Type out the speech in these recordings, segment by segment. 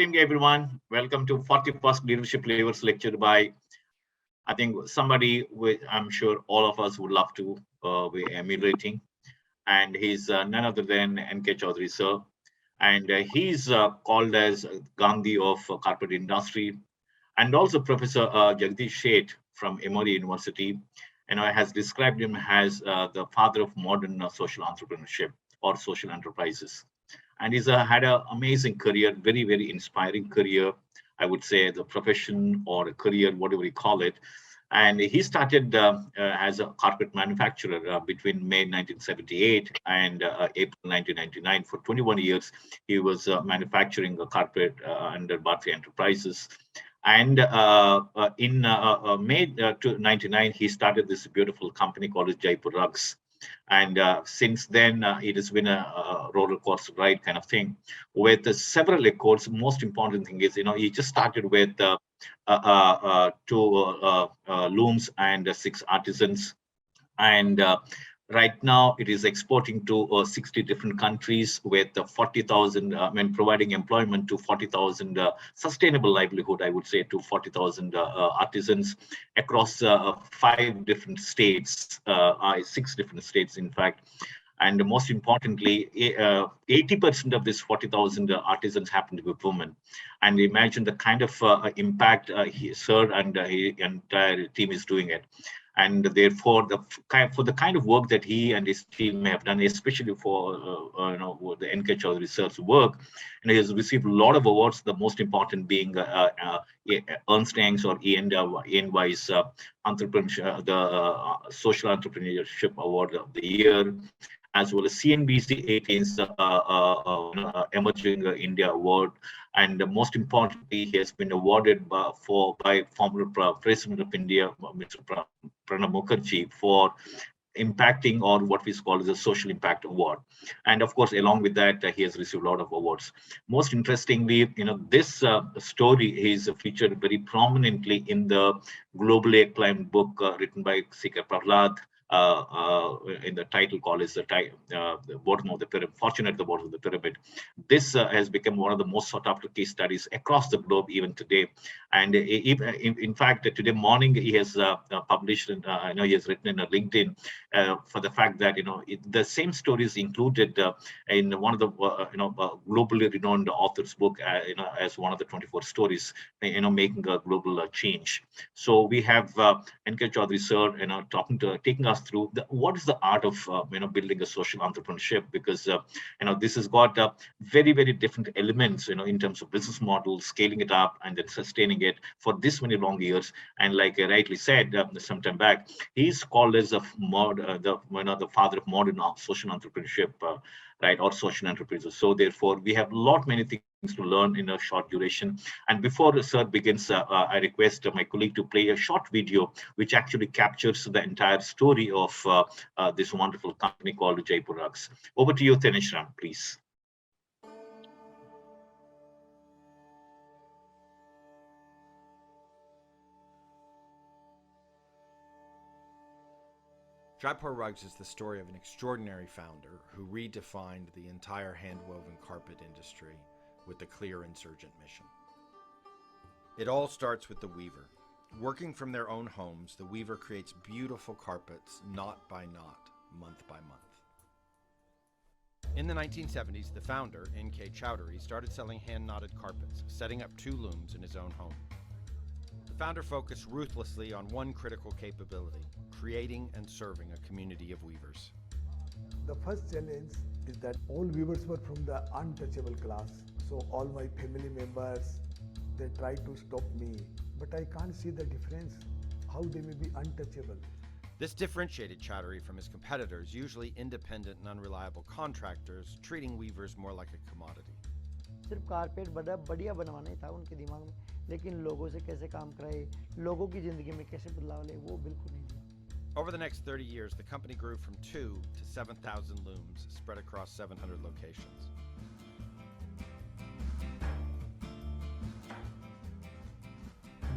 Good evening, everyone. Welcome to 41st Leadership Levers lecture by, I think, somebody I'm sure all of us would love to be emulating. And he's none other than NK Chaudhary, sir. And he's called as Gandhi of corporate industry, and also Professor Jagdish Sheth from Emory University, has described him as the father of modern social entrepreneurship or social enterprises. And he's had an amazing career, very, very inspiring career. I would say the profession or a career, whatever you call it. And he started as a carpet manufacturer between May 1978 and April 1999. For 21 years, he was manufacturing a carpet under Bharti Enterprises. And in May 99, he started this beautiful company called Jaipur Rugs. And since then, it has been a roller coaster ride kind of thing with several records. Most important thing is, he just started with two looms and six artisans. And right now, it is exporting to 60 different countries with 40,000, providing employment to 40,000 sustainable livelihood, I would say, to 40,000 artisans across five different states, six different states, in fact. And most importantly, 80% of this 40,000 artisans happen to be women. And imagine the kind of impact Sir and his entire team is doing it. And therefore, for the kind of work that he and his team have done, especially for the NK Chaudhary research work, he has received a lot of awards. The most important being Ernst Young's or ENY's entrepreneurship, the Social Entrepreneurship Award of the Year, as well as CNBC 18's Emerging India Award. And most importantly, he has been awarded by former President of India, Mr. Pranab Mukherjee, for impacting, or what we call as a social impact award. And of course, along with that, he has received a lot of awards. Most interestingly, this story is featured very prominently in the globally acclaimed book written by C.K. Prahlad, in the title called is the bottom of the pyramid, fortune at the bottom of the pyramid. This has become one of the most sought after case studies across the globe even today. And in fact, today morning he has published, and he has written in a LinkedIn for the fact that the same story is included in one of the globally renowned authors' book, as one of the 24 stories, making a global change. So we have NK Chaudhary sir, taking us through what is the art of building a social entrepreneurship, because this has got very, very different elements in terms of business model, scaling it up and then sustaining it for this many long years. And like I rightly said some time back, he's called as the father of modern social entrepreneurship, right, or social enterprises. So therefore, we have many things to learn in a short duration. And before sir begins, I request my colleague to play a short video which actually captures the entire story of this wonderful company called Jaipur Rugs. Over to you, Tanishram, please. Jaipur Rugs is the story of an extraordinary founder who redefined the entire hand-woven carpet industry with a clear insurgent mission. It all starts with the weaver. Working from their own homes, the weaver creates beautiful carpets knot by knot, month by month. In the 1970s, the founder, NK Chaudhary, started selling hand-knotted carpets, setting up 2 looms in his own home. The founder focused ruthlessly on one critical capability: creating and serving a community of weavers. The first challenge is that all weavers were from the untouchable class. So all my family members, they try to stop me, but I can't see the difference, how they may be untouchable. This differentiated Chaudhary from his competitors, usually independent and unreliable contractors, treating weavers more like a commodity. सिर्फ carpet बढ़िया बनवाना ही था उनके दिमाग में, लेकिन लोगों से कैसे काम कराए, लोगों की जिंदगी में कैसे बदलाव ले, वो बिल्कुल नहीं दिया. Over the next 30 years, the company grew from 2 to 7,000 looms spread across 700 locations.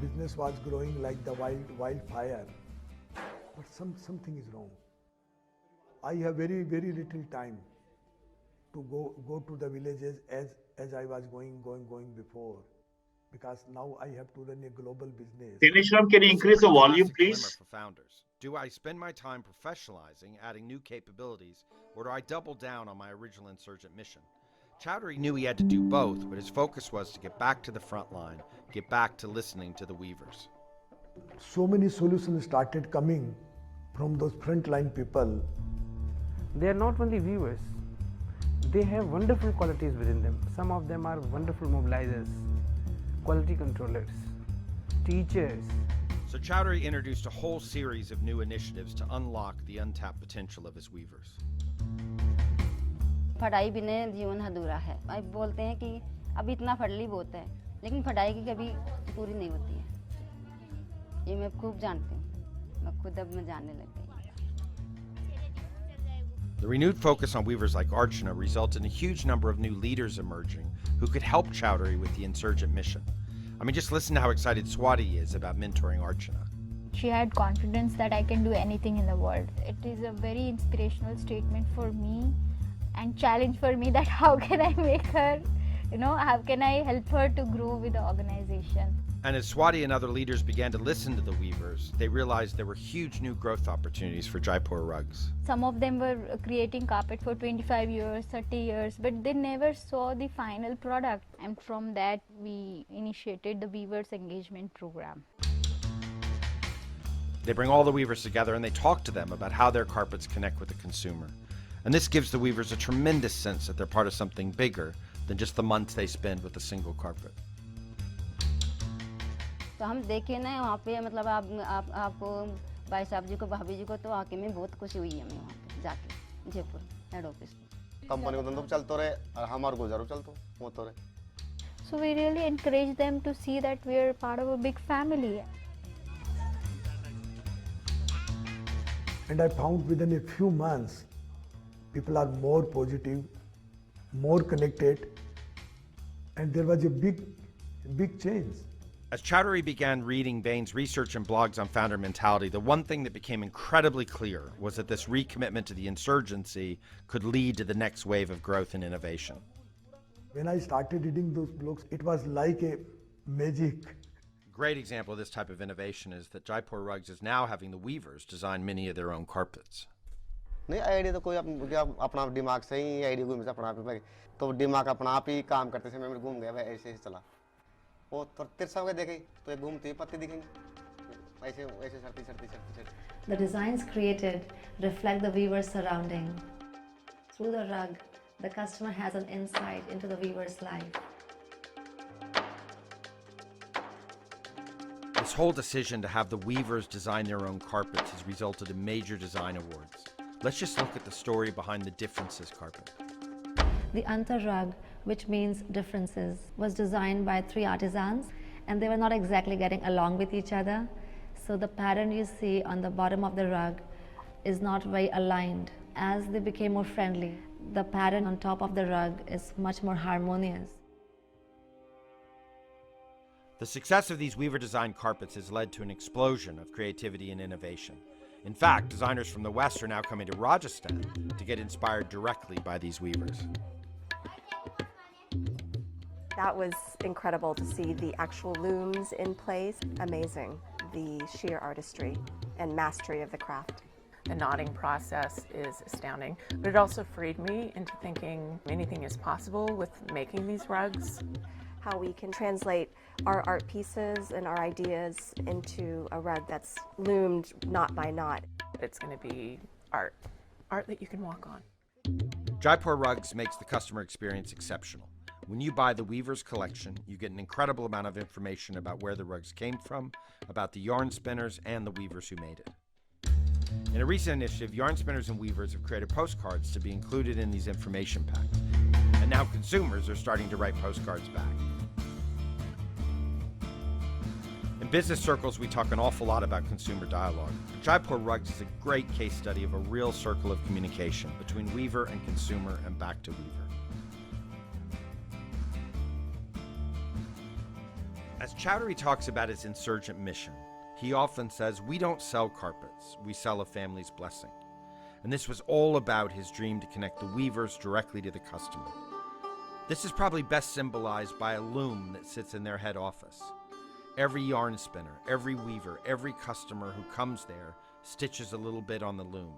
Business was growing like the wildfire, but something is wrong. I have very, very little time. to go to the villages as I was going before, because now I have to run a global business. Tinishram, can you This is a increase the pretty volume, classic dilemma please? for founders. Do I spend my time professionalizing, adding new capabilities, or do I double down on my original insurgent mission? Chaudhary knew he had to do both, but his focus was to get back to the front line, get back to listening to the weavers. So many solutions started coming from those frontline people. They are not only viewers, they have wonderful qualities within them. Some of them are wonderful mobilizers, quality controllers, teachers. So Chaudhary introduced a whole series of new initiatives to unlock the untapped potential of his weavers. पढ़ाई बिना जीवन अधूरा है। अब बोलते हैं कि अब इतना पढ़ ली बहुत है, लेकिन पढ़ाई की कभी पूरी नहीं होती है। ये मैं खूब जानती हूँ। मैं खुद अब मैं जानने लग गई। The renewed focus on weavers like Archana resulted in a huge number of new leaders emerging who could help Chaudhary with the insurgent mission. I mean, just listen to how excited Swati is about mentoring Archana. She had confidence that I can do anything in the world. It is a very inspirational statement for me and challenge for me that how can I make her, how can I help her to grow with the organization. And as Swati and other leaders began to listen to the weavers, they realized there were huge new growth opportunities for Jaipur Rugs. Some of them were creating carpet for 25 years, 30 years, but they never saw the final product. And from that, we initiated the Weavers Engagement Program. They bring all the weavers together and they talk to them about how their carpets connect with the consumer. And this gives the weavers a tremendous sense that they're part of something bigger than just the months they spend with a single carpet. तो हम देखे ना वहाँ पे मतलब आपको भाई साहब जी को भाभी जी को तो आके में बहुत खुशी हुई है हमें वहाँ पे जाके जयपुर हेड ऑफिस में। कंपनी को धंधो चलतो रहे और हमार गुजारो चलतो होतो रहे। So we really encourage them to see that we are part of a big family. And I found within a few months, people are more positive, more connected, and there was a big change. As Chaudhary began reading Bain's research and blogs on founder mentality, the one thing that became incredibly clear was that this recommitment to the insurgency could lead to the next wave of growth and innovation. When I started reading those blogs, it was like a magic. Great example of this type of innovation is that Jaipur Rugs is now having the weavers design many of their own carpets. नहीं idea तो कोई अपना दिमाग से ही idea घूम से अपना आप ही तो दिमाग अपना आप ही काम करते समय में घूम गया भाई ऐसे ही चला वो तो तिरछा होकर देखे तो ये घूमती है पत्ती दिखेंगी ऐसे ऐसे चलती The designs created reflect the weaver's surrounding. Through the rug, the customer has an insight into the weaver's life. This whole decision to have the weavers design their own carpets has resulted in major design awards. Let's just look at the story behind the Differences carpet. The Anta rug, which means differences, was designed by 3 artisans and they were not exactly getting along with each other. So the pattern you see on the bottom of the rug is not very aligned. As they became more friendly, the pattern on top of the rug is much more harmonious. The success of these weaver-designed carpets has led to an explosion of creativity and innovation. In fact, designers from the West are now coming to Rajasthan to get inspired directly by these weavers. That was incredible to see the actual looms in place. Amazing, the sheer artistry and mastery of the craft. The knotting process is astounding, but it also freed me into thinking anything is possible with making these rugs. How we can translate our art pieces and our ideas into a rug that's loomed knot by knot. It's going to be art that you can walk on. Jaipur Rugs makes the customer experience exceptional. When you buy the Weaver's collection, you get an incredible amount of information about where the rugs came from, about the yarn spinners, and the weavers who made it. In a recent initiative, yarn spinners and weavers have created postcards to be included in these information packs. And now consumers are starting to write postcards back. In business circles, we talk an awful lot about consumer dialogue. Jaipur Rugs is a great case study of a real circle of communication between weaver and consumer and back to weaver. As Chaudhary talks about his insurgent mission, he often says, "We don't sell carpets, we sell a family's blessing." and this was all about his dream to connect the weavers directly to the customer. This is probably best symbolized by a loom that sits in their head office. Every yarn spinner, every weaver, every customer who comes there stitches a little bit on the loom.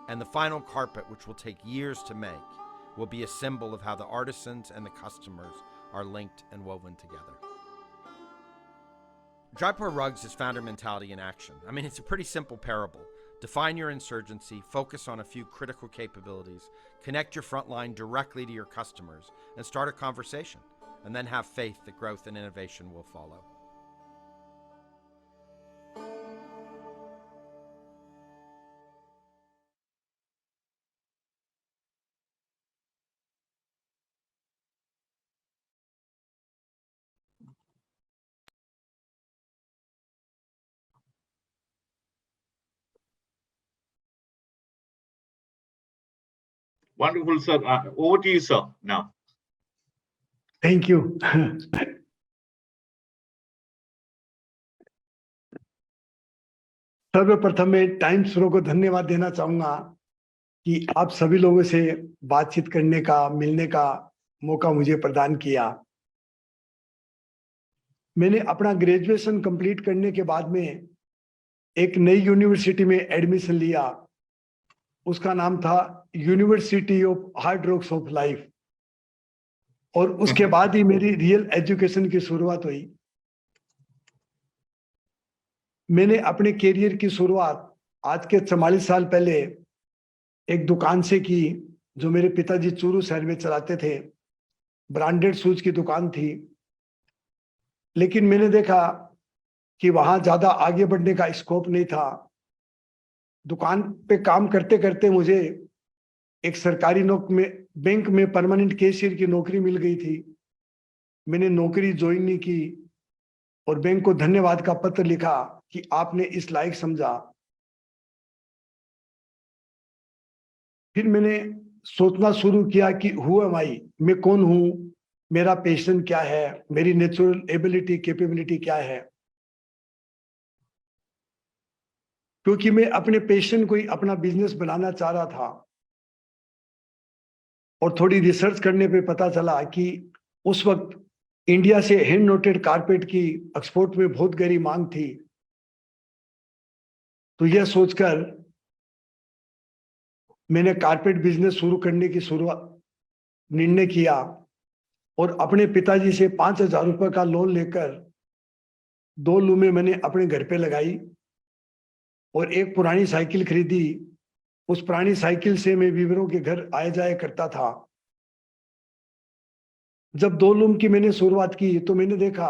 And the final carpet, which will take years to make, will be a symbol of how the artisans and the customers are linked and woven together. Jaipur Rugs is founder mentality in action. I mean, it's a pretty simple parable. Define your insurgency, focus on a few critical capabilities, connect your front line directly to your customers, and start a conversation, and then have faith that growth and innovation will follow. Wonderful, sir. Over to you, sir, now. Thank you. सर्वप्रथम मैं times pro को धन्यवाद देना चाहूंगा कि आप सभी लोगों से बातचीत करने का, मिलने का मौका मुझे प्रदान किया। मैंने अपना ग्रेजुएशन कंप्लीट करने के बाद में एक नई यूनिवर्सिटी में एडमिशन लिया। उसका नाम था university of hard rocks of life, और उसके बाद ही मेरी रियल एजुकेशन की शुरुआत हुई। मैंने अपने कैरियर की शुरुआत आज के 44 साल पहले एक दुकान से की, जो मेरे पिताजी चूरू शहर में चलाते थे। ब्रांडेड शूज की दुकान थी, लेकिन मैंने देखा कि वहां ज्यादा आगे बढ़ने का स्कोप नहीं था। दुकान पे काम करते करते मुझे एक सरकारी बैंक में परमानेंट कैशियर की नौकरी मिल गई थी। मैंने नौकरी ज्वाइन नहीं की और बैंक को धन्यवाद का पत्र लिखा कि आपने इस लायक समझा। फिर मैंने सोचना शुरू किया कि हु एम आई, मैं कौन हूं, मेरा पैशन क्या है, मेरी नेचुरल एबिलिटी कैपेबिलिटी क्या है। क्योंकि मैं अपने पैशन को ही अपना बिजनेस बनाना चाह रहा था, और थोड़ी रिसर्च करने पे पता चला कि उस वक्त इंडिया से हैंड नोटेड कारपेट की एक्सपोर्ट में बहुत गहरी मांग थी। तो यह सोचकर मैंने कारपेट बिजनेस शुरू करने की निर्णय किया, और अपने पिताजी से 5,000 रुपए का लोन लेकर 2 लूमें मैंने अपने घर पे लगाई और एक पुरानी साइकिल खरीदी। उस पुरानी साइकिल से मैं वीवरों के घर आया जाया करता था। जब 2 लूम की मैंने शुरुआत की तो मैंने देखा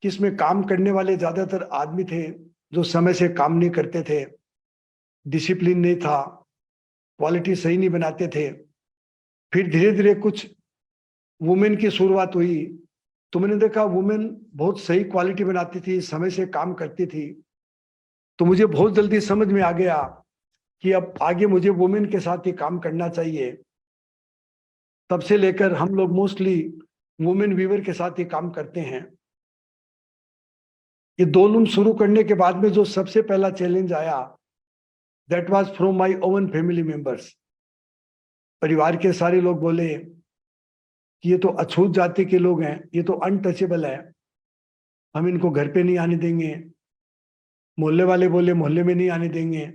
कि इसमें काम करने वाले ज्यादातर आदमी थे जो समय से काम नहीं करते थे, डिसिप्लिन नहीं था, क्वालिटी सही नहीं बनाते थे। फिर धीरे धीरे कुछ वुमेन की शुरुआत हुई, तो मैंने देखा वुमेन बहुत सही क्वालिटी बनाती थी, समय से काम करती थी। तो मुझे बहुत जल्दी समझ में आ गया कि अब आगे मुझे वुमेन के साथ ही काम करना चाहिए। तब से लेकर हम लोग मोस्टली वुमेन वीवर के साथ ही काम करते हैं। ये 2 लूम शुरू करने के बाद में जो सबसे पहला चैलेंज आया, that was from my own family members. परिवार के सारे लोग बोले कि ये तो अछूत जाति के लोग हैं, ये तो अनटचेबल है, हम इनको घर पे नहीं आने देंगे। मोहल्ले वाले बोले मोहल्ले में नहीं आने देंगे।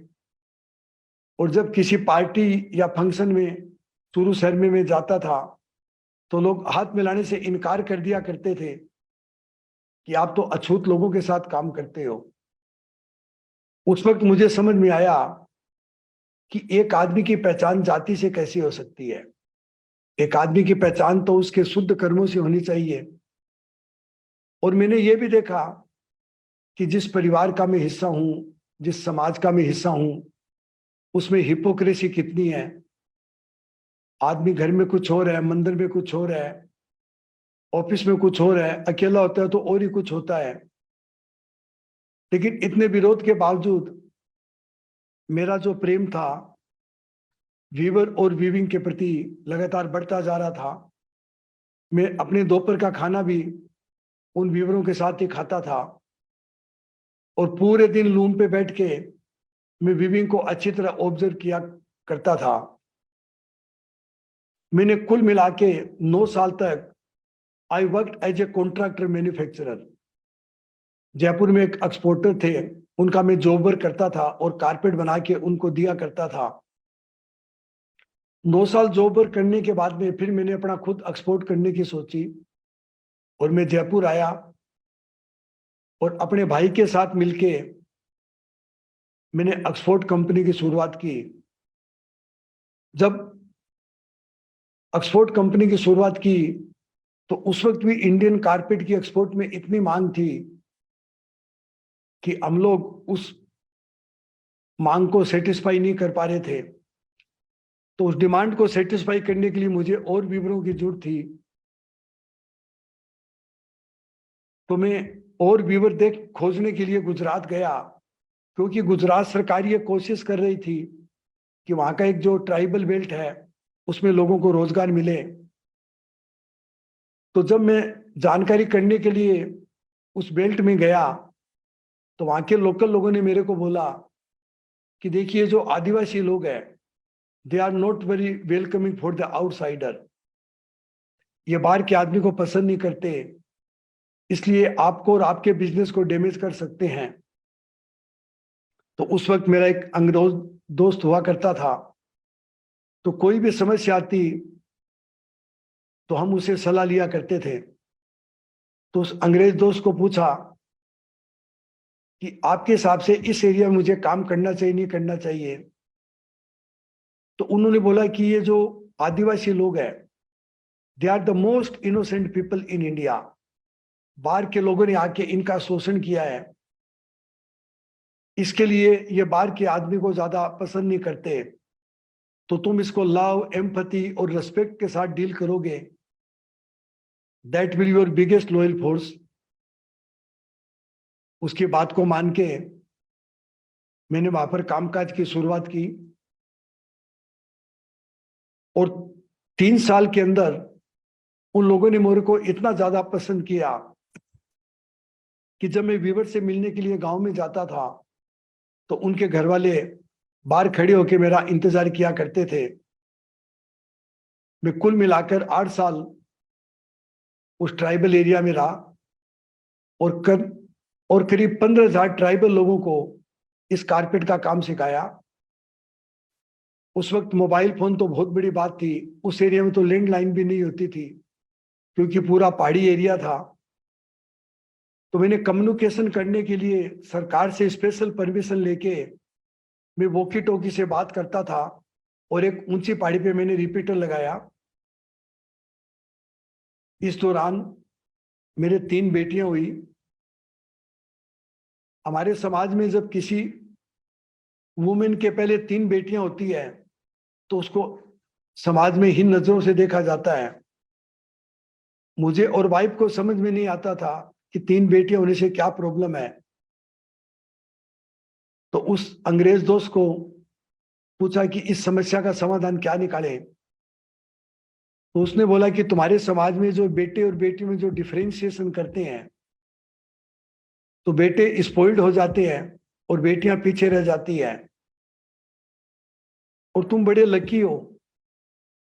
और जब किसी पार्टी या फंक्शन में चूरू शहर में मैं जाता था तो लोग हाथ मिलाने से इनकार कर दिया करते थे कि आप तो अछूत लोगों के साथ काम करते हो। उस वक्त मुझे समझ में आया कि एक आदमी की पहचान जाति से कैसी हो सकती है। एक आदमी की पहचान तो उसके शुद्ध कर्मों से होनी चाहिए। और मैंने ये भी देखा कि जिस परिवार का मैं हिस्सा हूं, जिस समाज का मैं हिस्सा हूं, उसमें हिपोक्रेसी कितनी है। आदमी घर में कुछ और है, मंदिर में कुछ और है, ऑफिस में कुछ और है, अकेला होता है तो और ही कुछ होता है। लेकिन इतने विरोध के बावजूद मेरा जो प्रेम था वीवर और वीविंग के प्रति लगातार बढ़ता जा रहा था। मैं अपने दोपहर का खाना भी उन वीवरों के साथ ही खाता था, और पूरे दिन लूम पे बैठ के मैं वीविंग को अच्छी तरह ऑब्जर्व किया करता था। मैंने कुल मिला के 9 साल तक I worked as a contractor manufacturer. Jaipur में एक एक्सपोर्टर थे, उनका मैं जॉब वर्क करता था और कारपेट बना के उनको दिया करता था। 9 साल जॉब वर्क करने के बाद में फिर मैंने अपना खुद एक्सपोर्ट करने की सोची और मैं जयपुर आया और अपने भाई के साथ मिलके मैंने एक्सपोर्ट कंपनी की शुरुआत की। जब एक्सपोर्ट कंपनी की शुरुआत की तो उस वक्त भी इंडियन कारपेट की एक्सपोर्ट में इतनी मांग थी कि हम लोग उस मांग को सेटिस्फाई नहीं कर पा रहे थे। तो उस डिमांड को सेटिस्फाई करने के लिए मुझे और वीवरों की जरूरत थी। तो मैं और वीवर देख खोजने के लिए गुजरात गया, क्योंकि गुजरात सरकार ये कोशिश कर रही थी कि वहां का एक जो ट्राइबल बेल्ट है उसमें लोगों को रोजगार मिले। तो जब मैं जानकारी करने के लिए उस बेल्ट में गया तो वहां के लोकल लोगों ने मेरे को बोला कि देखिए जो आदिवासी लोग हैं they are not very welcoming for the outsider, ये बाहर के आदमी को पसंद नहीं करते, इसलिए आपको और आपके बिजनेस को डैमेज कर सकते हैं। तो उस वक्त मेरा एक अंग्रेज दोस्त हुआ करता था, तो कोई भी समस्या आती तो हम उसे सलाह लिया करते थे। तो उस अंग्रेज दोस्त को पूछा कि आपके हिसाब से इस एरिया में मुझे काम करना चाहिए नहीं करना चाहिए। तो उन्होंने बोला कि ये जो आदिवासी लोग हैं they are the most innocent people in India, बाहर के लोगों ने आके इनका शोषण किया है, इसके लिए ये बाहर के आदमी को ज्यादा पसंद नहीं करते। तो तुम इसको लव, एम्पैथी और रेस्पेक्ट के साथ डील करोगे, that will your biggest loyal force. उसकी बात को मान के मैंने वहां पर कामकाज की शुरुआत की और 3 साल के अंदर उन लोगों ने मेरे को इतना ज्यादा पसंद किया कि जब मैं वीवर से मिलने के लिए गांव में जाता था तो उनके घर वाले बाहर खड़े होकर मेरा इंतजार किया करते थे। मैं कुल मिलाकर 8 साल उस ट्राइबल एरिया में रहा और करीब 15,000 ट्राइबल लोगों को इस कारपेट का काम सिखाया। उस वक्त मोबाइल फोन तो बहुत बड़ी बात थी, उस एरिया में तो लैंडलाइन भी नहीं होती थी क्योंकि पूरा पहाड़ी एरिया था। तो मैंने कम्युनिकेशन करने के लिए सरकार से स्पेशल परमिशन लेके मैं वॉकी टॉकी से बात करता था और एक ऊंची पहाड़ी पे मैंने रिपीटर लगाया। इस दौरान मेरे 3 बेटियां हुई। हमारे समाज में जब किसी वुमेन के पहले 3 बेटियां होती है तो उसको समाज में हीन नजरों से देखा जाता है। मुझे और वाइफ को समझ में नहीं आता था कि 3 बेटियां होने से क्या प्रॉब्लम है। तो उस अंग्रेज दोस्त को पूछा कि इस समस्या का समाधान क्या निकाले। तो उसने बोला कि तुम्हारे समाज में जो बेटे और बेटी में जो डिफरेंशिएशन करते हैं तो बेटे स्पॉइल्ड हो जाते हैं और बेटियां पीछे रह जाती हैं, और तुम बड़े लकी हो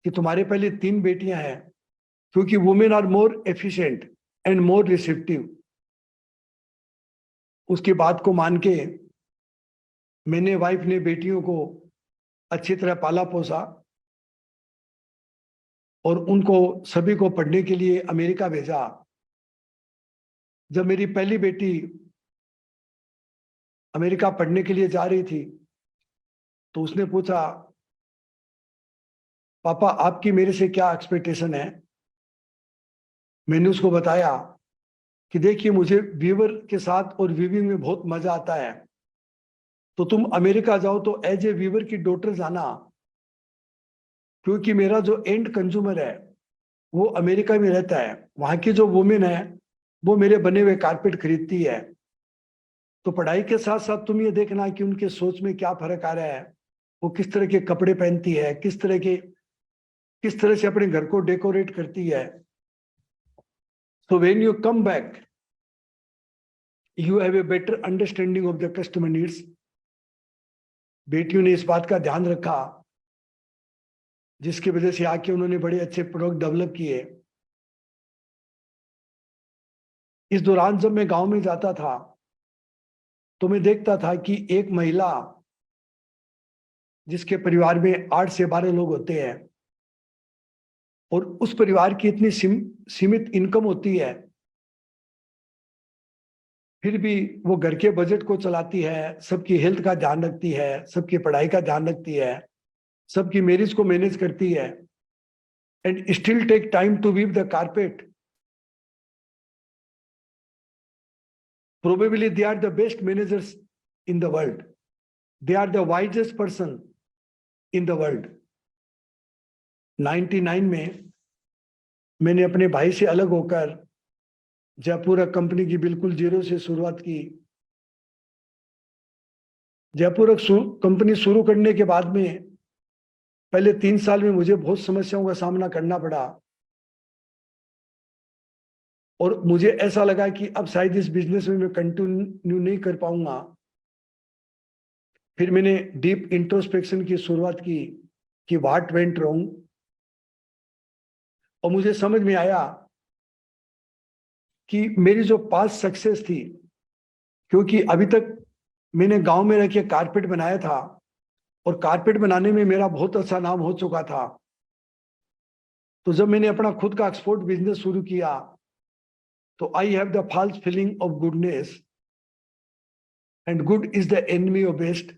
कि तुम्हारे पहले 3 बेटियां हैं, क्योंकि women are more efficient and more receptive. उसकी बात को मान के मैंने वाइफ ने बेटियों को अच्छी तरह पाला पोसा और उनको सभी को पढ़ने के लिए अमेरिका भेजा। जब मेरी पहली बेटी अमेरिका पढ़ने के लिए जा रही थी तो उसने पूछा, पापा आपकी मेरे से क्या एक्सपेक्टेशन है। मैंने उसको बताया कि देखिए मुझे वीवर के साथ और वीविंग में बहुत मजा आता है, तो तुम अमेरिका जाओ तो एज ए वीवर की डॉटर जाना, क्योंकि मेरा जो एंड कंज्यूमर है वो अमेरिका में रहता है, वहां की जो वुमेन है वो मेरे बने हुए कारपेट खरीदती है। तो पढ़ाई के साथ साथ तुम ये देखना कि उनके सोच में क्या फर्क आ रहा है, वो किस तरह के कपड़े पहनती है, किस तरह से अपने घर को डेकोरेट करती है। So when you come back, you have a better understanding of the customer needs बेटियों ने इस बात का ध्यान रखा, जिसकी वजह से आके उन्होंने बड़े अच्छे प्रोडक्ट डेवलप किए। इस दौरान जब मैं गांव में जाता था तो मैं देखता था कि एक महिला जिसके परिवार में 8 से 12 लोग होते हैं और उस परिवार की इतनी सीमित इनकम होती है, फिर भी वो घर के बजट को चलाती है, सबकी हेल्थ का ध्यान रखती है, सबकी पढ़ाई का ध्यान रखती है, सबकी मैरिज को मैनेज करती है, and still take time to weave the carpet. Probably they are the best managers in the world. They are the wisest person in the world. 99 में मैंने अपने भाई से अलग होकर जयपुर कंपनी की बिल्कुल जीरो से शुरुआत की। जयपुर कंपनी शुरू करने के बाद में पहले 3 साल में मुझे बहुत समस्याओं का सामना करना पड़ा और मुझे ऐसा लगा कि अब शायद इस बिजनेस में मैं कंटिन्यू नहीं कर पाऊंगा। फिर मैंने डीप इंट्रोस्पेक्शन की शुरुआत की कि व्हाट वेंट रॉन्ग, और मुझे समझ में आया कि मेरी जो पास्ट सक्सेस थी, क्योंकि अभी तक मैंने गांव में रह के कारपेट बनाया था और कारपेट बनाने में मेरा बहुत अच्छा नाम हो चुका था, तो जब मैंने अपना खुद का एक्सपोर्ट बिजनेस शुरू किया तो I have the false feeling of goodness and good is the enemy of best.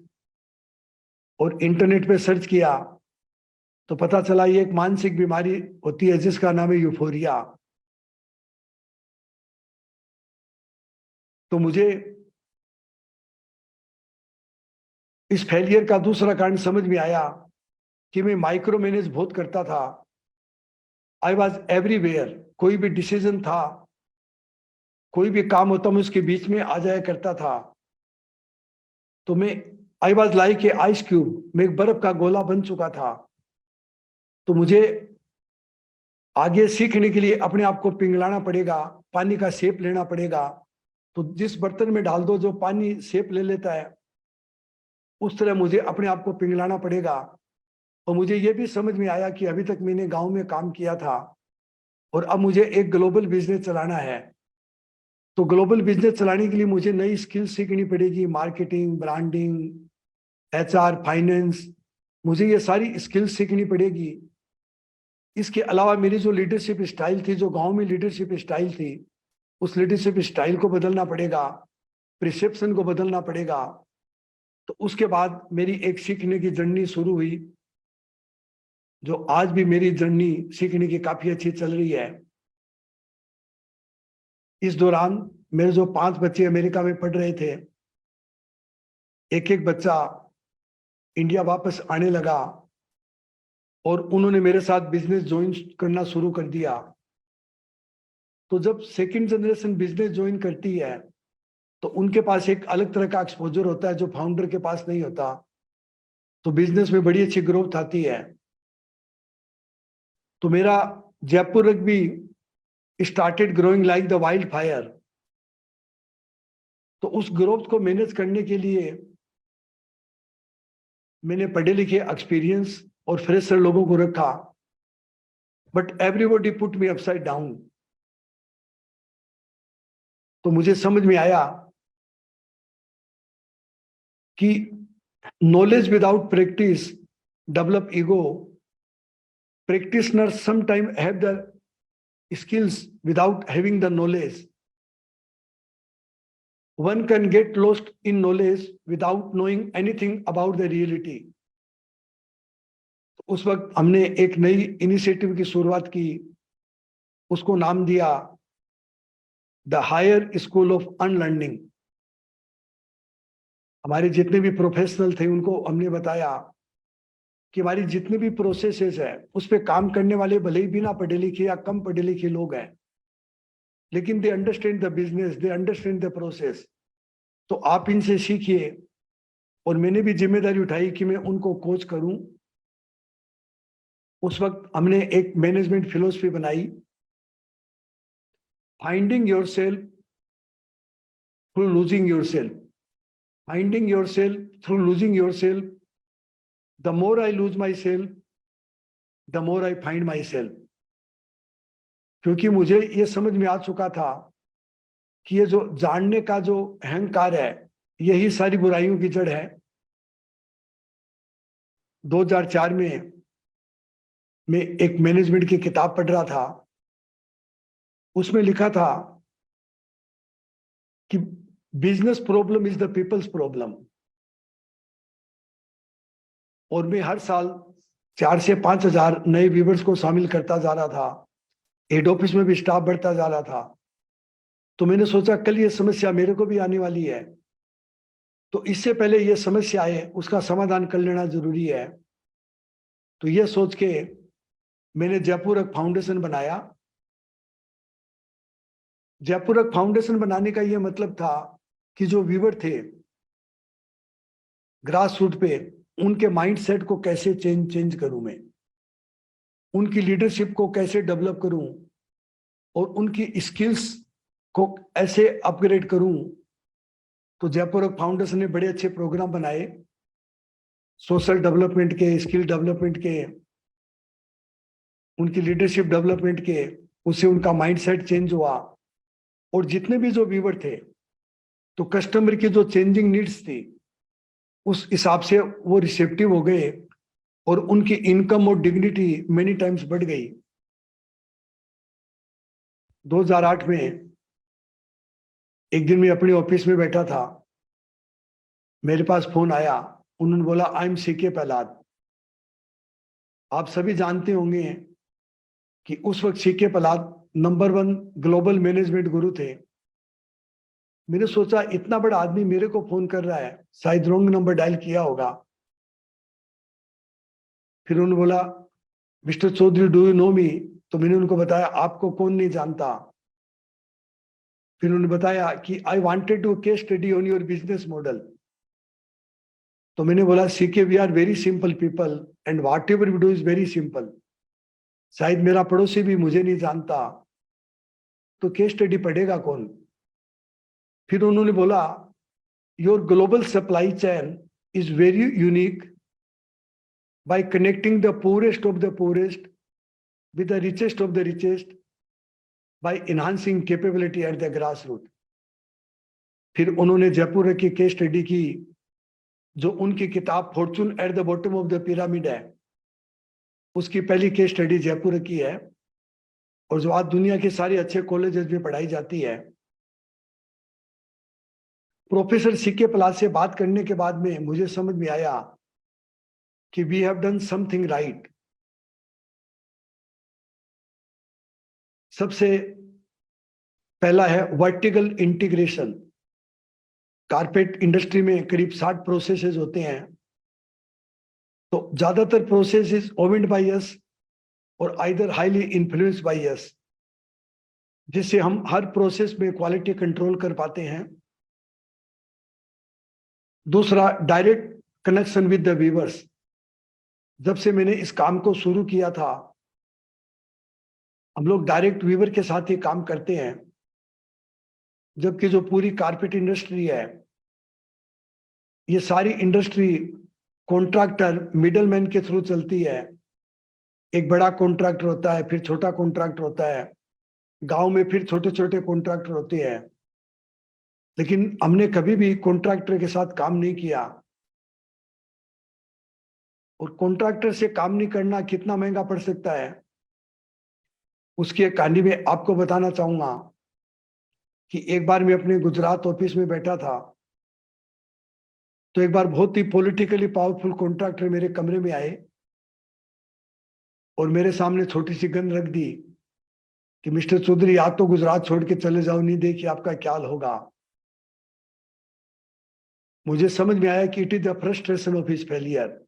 और इंटरनेट पे सर्च किया तो पता चला ये एक मानसिक बीमारी होती है जिसका नाम है यूफोरिया। तो मुझे इस फेलियर का दूसरा कारण समझ में आया कि मैं माइक्रो मैनेज बहुत करता था। आई वॉज एवरीवेयर, कोई भी डिसीजन था, कोई भी काम होता मैं उसके बीच में आ जाया करता था। तो मैं I was like a ice cube, मैं एक बर्फ का गोला बन चुका था। तो मुझे आगे सीखने के लिए अपने आप को पिघलाना पड़ेगा, पानी का शेप लेना पड़ेगा। तो जिस बर्तन में डाल दो जो पानी शेप ले लेता है, उस तरह मुझे अपने आप को पिघलाना पड़ेगा। और मुझे यह भी समझ में आया कि अभी तक मैंने गांव में काम किया था और अब मुझे एक ग्लोबल बिजनेस चलाना है। तो ग्लोबल बिजनेस चलाने के लिए मुझे नई स्किल सीखनी पड़ेगी, मार्केटिंग, ब्रांडिंग, HR, फाइनेंस, मुझे ये सारी स्किल सीखनी पड़ेगी। इसके अलावा मेरी जो लीडरशिप स्टाइल थी, जो गांव में लीडरशिप स्टाइल थी, उस लीडरशिप स्टाइल को बदलना पड़ेगा, प्रिसेप्शन को बदलना पड़ेगा। तो उसके बाद मेरी एक सीखने की जर्नी शुरू हुई, जो आज भी मेरी जर्नी सीखने की काफी अच्छी चल रही है। इस दौरान मेरे जो 5 बच्चे अमेरिका में पढ़ रहे थे, एक एक बच्चा इंडिया वापस आने लगा और उन्होंने मेरे साथ बिजनेस ज्वाइन करना शुरू कर दिया। तो जब सेकंड जनरेशन बिजनेस ज्वाइन करती है तो उनके पास एक अलग तरह का एक्सपोजर होता है जो फाउंडर के पास नहीं होता। तो बिजनेस में बड़ी अच्छी ग्रोथ आती है। तो मेरा जयपुर रग भी started growing like the wild fire. तो उस ग्रोथ को मैनेज करने के लिए मैंने पढ़े लिखे, एक्सपीरियंस और फ्रेशर लोगों को रखा, but everybody put me upside down. तो मुझे समझ में आया कि knowledge without practice develop ego, practitioners sometimes have the skills without having the knowledge. One can get lost in knowledge without knowing anything about the reality. उस वक्त हमने एक नई इनिशिएटिव की शुरुआत की, उसको नाम दिया the higher school of unlearning. हमारे जितने भी प्रोफेशनल थे उनको हमने बताया कि हमारी जितनी भी प्रोसेसेस है उस पर काम करने वाले भले ही बिना पढ़े लिखे या कम पढ़े लिखे लोग हैं, लेकिन they understand the business, they understand the process. तो आप इनसे सीखिए। और मैंने भी जिम्मेदारी उठाई कि मैं उनको कोच करूं। उस वक्त हमने एक मैनेजमेंट फिलोसफी बनाई, finding yourself through losing yourself, finding yourself through losing yourself the more I lose my self, the more I find my self. क्योंकि मुझे ये समझ में आ चुका था कि ये जो जानने का जो अहंकार है, यही सारी बुराइयों की जड़ है। 2004 में मैं एक मैनेजमेंट की किताब पढ़ रहा था, उसमें लिखा था कि business problem is the peoples problem. और मैं हर साल 4 से 5 हजार नए व्यूवर्स को शामिल करता जा रहा था, हेड ऑफिस में भी स्टाफ बढ़ता जा रहा था। तो मैंने सोचा कल ये समस्या मेरे को भी आने वाली है, तो इससे पहले ये समस्या आए उसका समाधान कर लेना जरूरी है। तो ये सोच के मैंने जयपुर रग फाउंडेशन बनाया। जयपुर रग फाउंडेशन बनाने का ये मतलब था कि जो व्यूवर थे ग्रास रूट पे, उनके माइंडसेट को कैसे चेंज करूं मैं, उनकी लीडरशिप को कैसे डेवलप करूं और उनकी स्किल्स को ऐसे अपग्रेड करूं। तो जयपुर रग फाउंडेशन ने बड़े अच्छे प्रोग्राम बनाए, सोशल डेवलपमेंट के, स्किल डेवलपमेंट के, उनकी लीडरशिप डेवलपमेंट के। उससे उनका माइंडसेट चेंज हुआ। और जितने भी जो व्यूवर थे, तो कस्टमर की जो चेंजिंग नीड्स थी उस हिसाब से वो रिसेप्टिव हो गए और उनकी इनकम और डिग्निटी मेनी टाइम्स बढ़ गई। 2008 में एक दिन मैं अपने ऑफिस में बैठा था, मेरे पास फोन आया। उन्होंने बोला आई एम सीके प्रहलाद। आप सभी जानते होंगे कि उस वक्त C K Prahlad number 1 global management guru थे। मैंने सोचा इतना बड़ा आदमी मेरे को फोन कर रहा है, शायद रॉन्ग नंबर डायल किया होगा। फिर उन्होंने बोला mister Chaudhary do you know me? तो मैंने उनको बताया आपको कौन नहीं जानता। फिर उन्होंने बताया कि I wanted to case study on your business model. तो मैंने बोला C K we are very simple people and whatever we do is very simple. शायद मेरा पड़ोसी भी मुझे नहीं जानता, तो केस स्टडी पढ़ेगा कौन? फिर उन्होंने बोला your global supply chain is very unique by connecting the poorest of the poorest with the richest of the richest by enhancing capability at the grassroots। फिर उन्होंने जयपुर रग की केस स्टडी की, जो उनकी किताब Fortune at the bottom of the pyramid है, उसकी पहली केस स्टडी जयपुर रग की है, और जो आज दुनिया के सारे अच्छे कॉलेजेस में पढ़ाई जाती है। प्रोफेसर सीके प्रहलाद से बात करने के बाद में मुझे समझ में आया कि we have done something right. सबसे पहला है वर्टिकल इंटीग्रेशन। कारपेट इंडस्ट्री में करीब 60 प्रोसेसेस होते हैं, तो ज्यादातर प्रोसेसेस ओवन्ड बाय अस और either highly influenced by us, जिससे हम हर प्रोसेस में क्वालिटी कंट्रोल कर पाते हैं। दूसरा direct connection with the viewers. जब से मैंने इस काम को शुरू किया था, हम लोग डायरेक्ट व्यूअर के साथ ही काम करते हैं, जबकि जो पूरी कारपेट इंडस्ट्री है, ये सारी इंडस्ट्री कॉन्ट्रैक्टर मिडलमैन के थ्रू चलती है। एक बड़ा कॉन्ट्रैक्टर होता है, फिर छोटा कॉन्ट्रैक्टर होता है, गांव में फिर छोटे छोटे कॉन्ट्रैक्टर होते हैं। लेकिन हमने कभी भी कॉन्ट्रैक्टर के साथ काम नहीं किया। और कॉन्ट्रैक्टर से काम नहीं करना कितना महंगा पड़ सकता है, उसकी एक कहानी में आपको बताना चाहूंगा कि एक बार मैं अपने गुजरात ऑफिस में बैठा था, तो एक बार बहुत ही पॉलिटिकली पावरफुल कॉन्ट्रैक्टर मेरे कमरे में आए और मेरे सामने छोटी सी गन रख दी कि मिस्टर चौधरी आप तो गुजरात छोड़ के चले जाओ, नहीं देखिए आपका क्या हाल होगा। मुझे समझ में आया कि it is the frustration of his failure.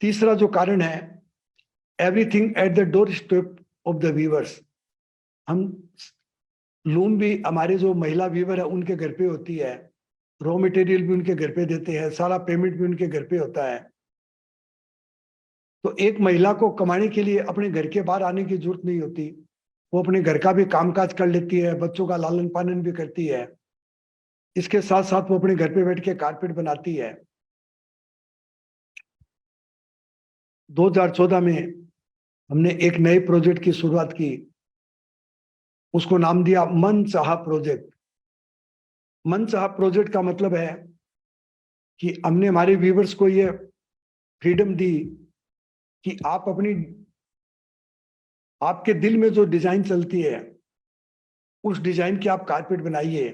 तीसरा जो कारण है, everything at the door step of the viewers. हम लूम भी हमारे जो महिला व्यूअर है उनके घर पे होती है, रॉ मटेरियल भी उनके घर पे देते हैं, सारा पेमेंट भी उनके घर पे होता है। तो एक महिला को कमाने के लिए अपने घर के बाहर आने की जरूरत नहीं होती, वो अपने घर का भी कामकाज कर लेती है, बच्चों का लालन पालन भी करती है। इसके साथ साथ वो अपने घर पे बैठ के कारपेट बनाती है। 2014 में हमने एक नए प्रोजेक्ट की शुरुआत की, उसको नाम दिया मन चाहा प्रोजेक्ट। मन चाहा प्रोजेक्ट का मतलब है कि हमने हमारे व्यूवर्स को ये फ्रीडम दी कि आप अपनी, आपके दिल में जो डिजाइन चलती है उस डिजाइन की आप कारपेट बनाइए,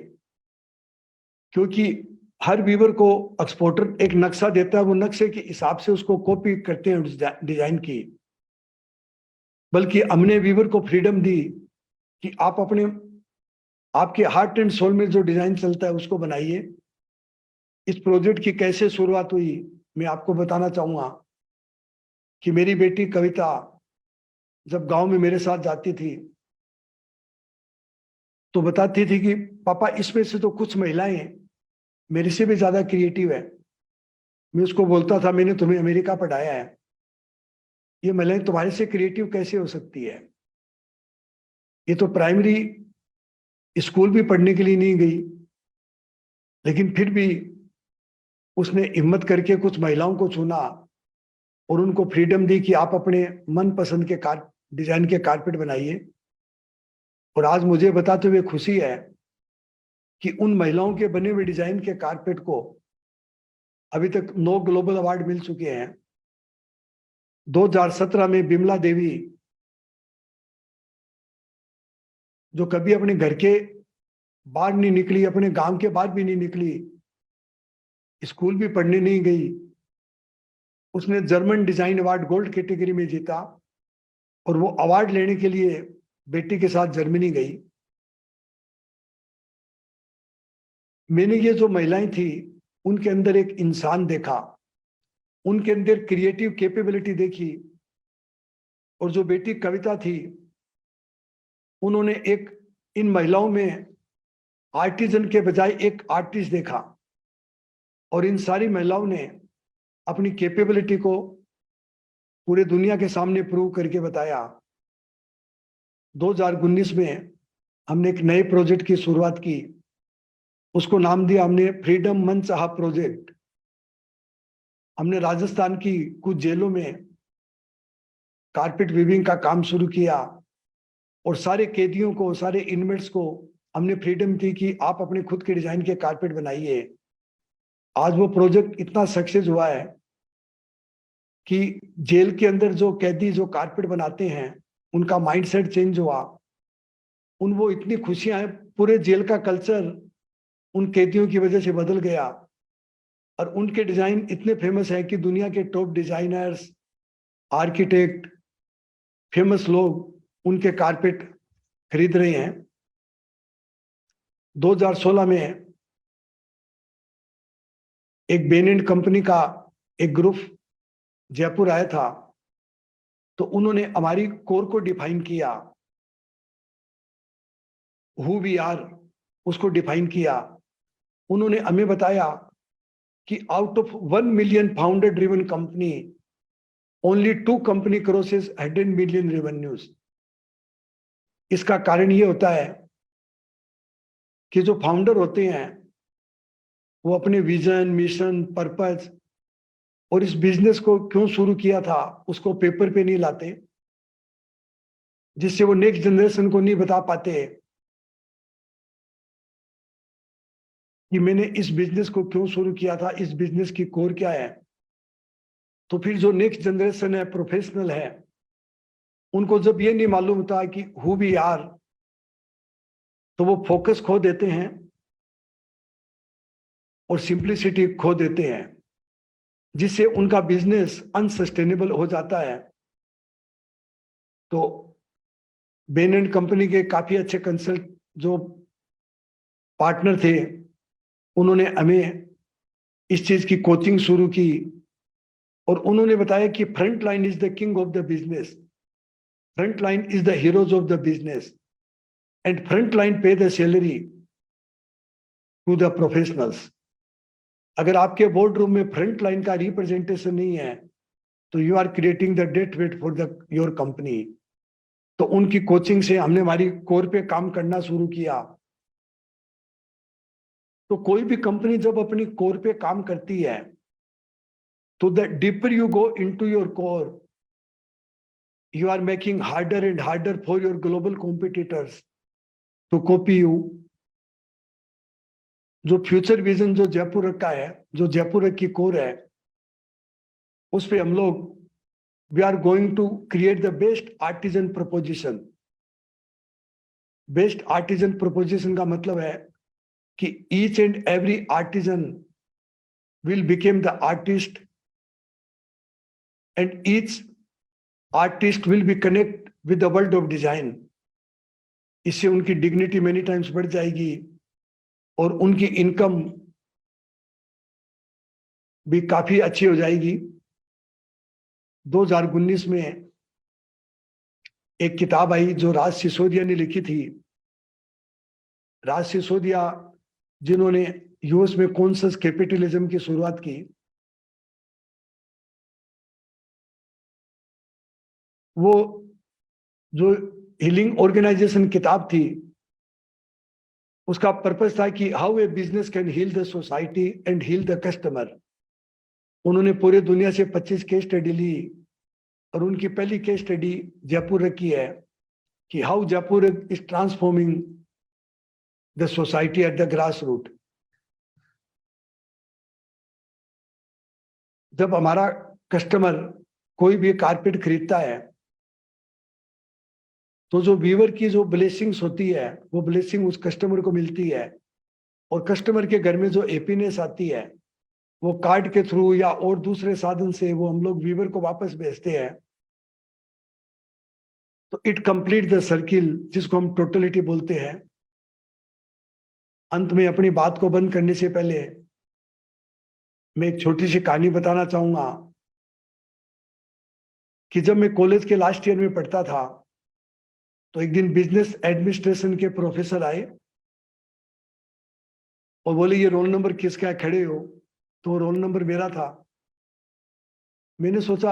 क्योंकि हर व्यूवर को एक्सपोर्टर एक नक्शा देता है, वो नक्शे के हिसाब से उसको कॉपी करते हैं उस डिजाइन की। बल्कि हमने व्यूवर को फ्रीडम दी कि आप अपने, आपके हार्ट एंड सोल में जो डिजाइन चलता है उसको बनाइए। इस प्रोजेक्ट की कैसे शुरुआत हुई मैं आपको बताना चाहूंगा कि मेरी बेटी कविता जब गांव में मेरे साथ जाती थी तो बताती थी कि पापा इसमें से तो कुछ महिलाएं मेरे से भी ज्यादा क्रिएटिव है। मैं उसको बोलता था मैंने तुम्हें अमेरिका पढ़ाया है, ये महिलाएं तुम्हारे से क्रिएटिव कैसे हो सकती है? ये तो प्राइमरी स्कूल भी पढ़ने के लिए नहीं गई, लेकिन फिर भी उसने हिम्मत करके कुछ महिलाओं को चुना और उनको फ्रीडम दी कि आप अपने मन पसंद के डिजाइन के कारपेट बनाइए। और आज मुझे बताते हुए खुशी है कि उन महिलाओं के बने हुए डिजाइन के कारपेट को अभी तक 9 ग्लोबल अवार्ड मिल चुके हैं। 2017 में बिमला देवी, जो कभी अपने घर के बाहर नहीं निकली, अपने गांव के बाहर भी नहीं निकली, स्कूल भी पढ़ने नहीं गई, उसने German design award gold category में जीता और वो अवार्ड लेने के लिए बेटी के साथ जर्मनी गई। मैंने ये जो महिलाएं थी उनके अंदर एक इंसान देखा, उनके अंदर क्रिएटिव कैपेबिलिटी देखी। और जो बेटी कविता थी, उन्होंने एक, इन महिलाओं में आर्टिजन के बजाय एक आर्टिस्ट देखा और इन सारी महिलाओं ने अपनी कैपेबिलिटी को पूरे दुनिया के सामने प्रूव करके बताया। 2019 में हमने एक नए प्रोजेक्ट की शुरुआत की, उसको नाम दिया हमने फ्रीडम मन चाहा प्रोजेक्ट। हमने राजस्थान की कुछ जेलों में कारपेट वीविंग का काम शुरू किया और सारे कैदियों को, सारे इनमेट्स को हमने फ्रीडम दी कि आप अपने खुद के डिजाइन के कारपेट बनाइए। आज वो प्रोजेक्ट इतना सक्सेस हुआ है कि जेल के अंदर जो कैदी जो कारपेट बनाते हैं उनका माइंडसेट चेंज हुआ, उन वो इतनी खुशियां हैं, पूरे जेल का कल्चर उन कैदियों की वजह से बदल गया और उनके डिजाइन इतने फेमस है कि दुनिया के टॉप डिजाइनर्स, आर्किटेक्ट, फेमस लोग उनके कारपेट खरीद रहे हैं। 2016 में एक बेनेंट कंपनी का एक ग्रुप जयपुर आया था, तो उन्होंने हमारी कोर को डिफाइन किया, हु वी आर, उसको डिफाइन किया। उन्होंने हमें बताया कि out of 1 million founder driven company, only 2 company crosses 100 million revenues. इसका कारण ये होता है कि जो फाउंडर होते हैं वो अपने विजन, मिशन, पर्पस और इस बिजनेस को क्यों शुरू किया था उसको पेपर पे नहीं लाते, जिससे वो नेक्स्ट जनरेशन को नहीं बता पाते कि मैंने इस बिजनेस को क्यों शुरू किया था, इस बिजनेस की कोर क्या है। तो फिर जो नेक्स्ट जनरेशन है, प्रोफेशनल है, उनको जब ये नहीं मालूम होता कि हु वी आर, तो वो फोकस खो देते हैं और सिंप्लिसिटी खो देते हैं, जिससे उनका बिजनेस अनसस्टेनेबल हो जाता है। तो बेन एंड कंपनी के काफी अच्छे कंसल्ट जो पार्टनर थे, उन्होंने हमें इस चीज की कोचिंग शुरू की और उन्होंने बताया कि front line is the king of the business, front line is the heroes of the business and front line pay the salary to the professionals. अगर आपके बोर्ड रूम में फ्रंट लाइन का रिप्रेजेंटेशन नहीं है तो you are creating the dead weight for the your company. तो उनकी coaching से हमने हमारी कोर पे काम करना शुरू किया। तो कोई भी कंपनी जब अपनी कोर पे काम करती है तो the deeper you go into your core, you are making harder and harder for your global competitors to copy you. जो फ्यूचर विजन जो जयपुर का है, जो जयपुर की कोर है, उस पे हम लोग we are going to create the best artisan proposition. Best artisan proposition का मतलब है कि each and every artisan will become the artist and each artist will be connect with the world of design. इससे उनकी dignity many times बढ़ जाएगी और उनकी इनकम भी काफी अच्छी हो जाएगी. 2019 में एक किताब आई जो राज सिसोदिया ने लिखी थी. राज सिसोदिया जिन्होंने यूएस में कॉन्शियस कैपिटलिज्म की शुरुआत की, वो जो हीलिंग ऑर्गेनाइजेशन किताब थी उसका पर्पस था कि how a business can heal the society and heal the customer. उन्होंने पूरे दुनिया से 25 केस स्टडी ली और उनकी पहली केस स्टडी जयपुर की है कि how Jaipur is transforming the society at the grass root. जब हमारा कस्टमर कोई भी कारपेट खरीदता है तो जो वीवर की जो ब्लेसिंग्स होती है वो ब्लेसिंग उस कस्टमर को मिलती है और कस्टमर के घर में जो हैप्पीनेस आती है वो कार्ड के थ्रू या और दूसरे साधन से वो हम लोग वीवर को वापस भेजते हैं. तो इट कंप्लीट द सर्किल, जिसको हम टोटलिटी बोलते हैं. अंत में अपनी बात को बंद करने से पहले मैं एक छोटी सी कहानी बताना चाहूंगा कि जब मैं कॉलेज के लास्ट ईयर में पढ़ता था तो एक दिन बिजनेस एडमिनिस्ट्रेशन के प्रोफेसर आए और बोले ये रोल नंबर किसका है, खड़े हो. तो रोल नंबर मेरा था. मैंने सोचा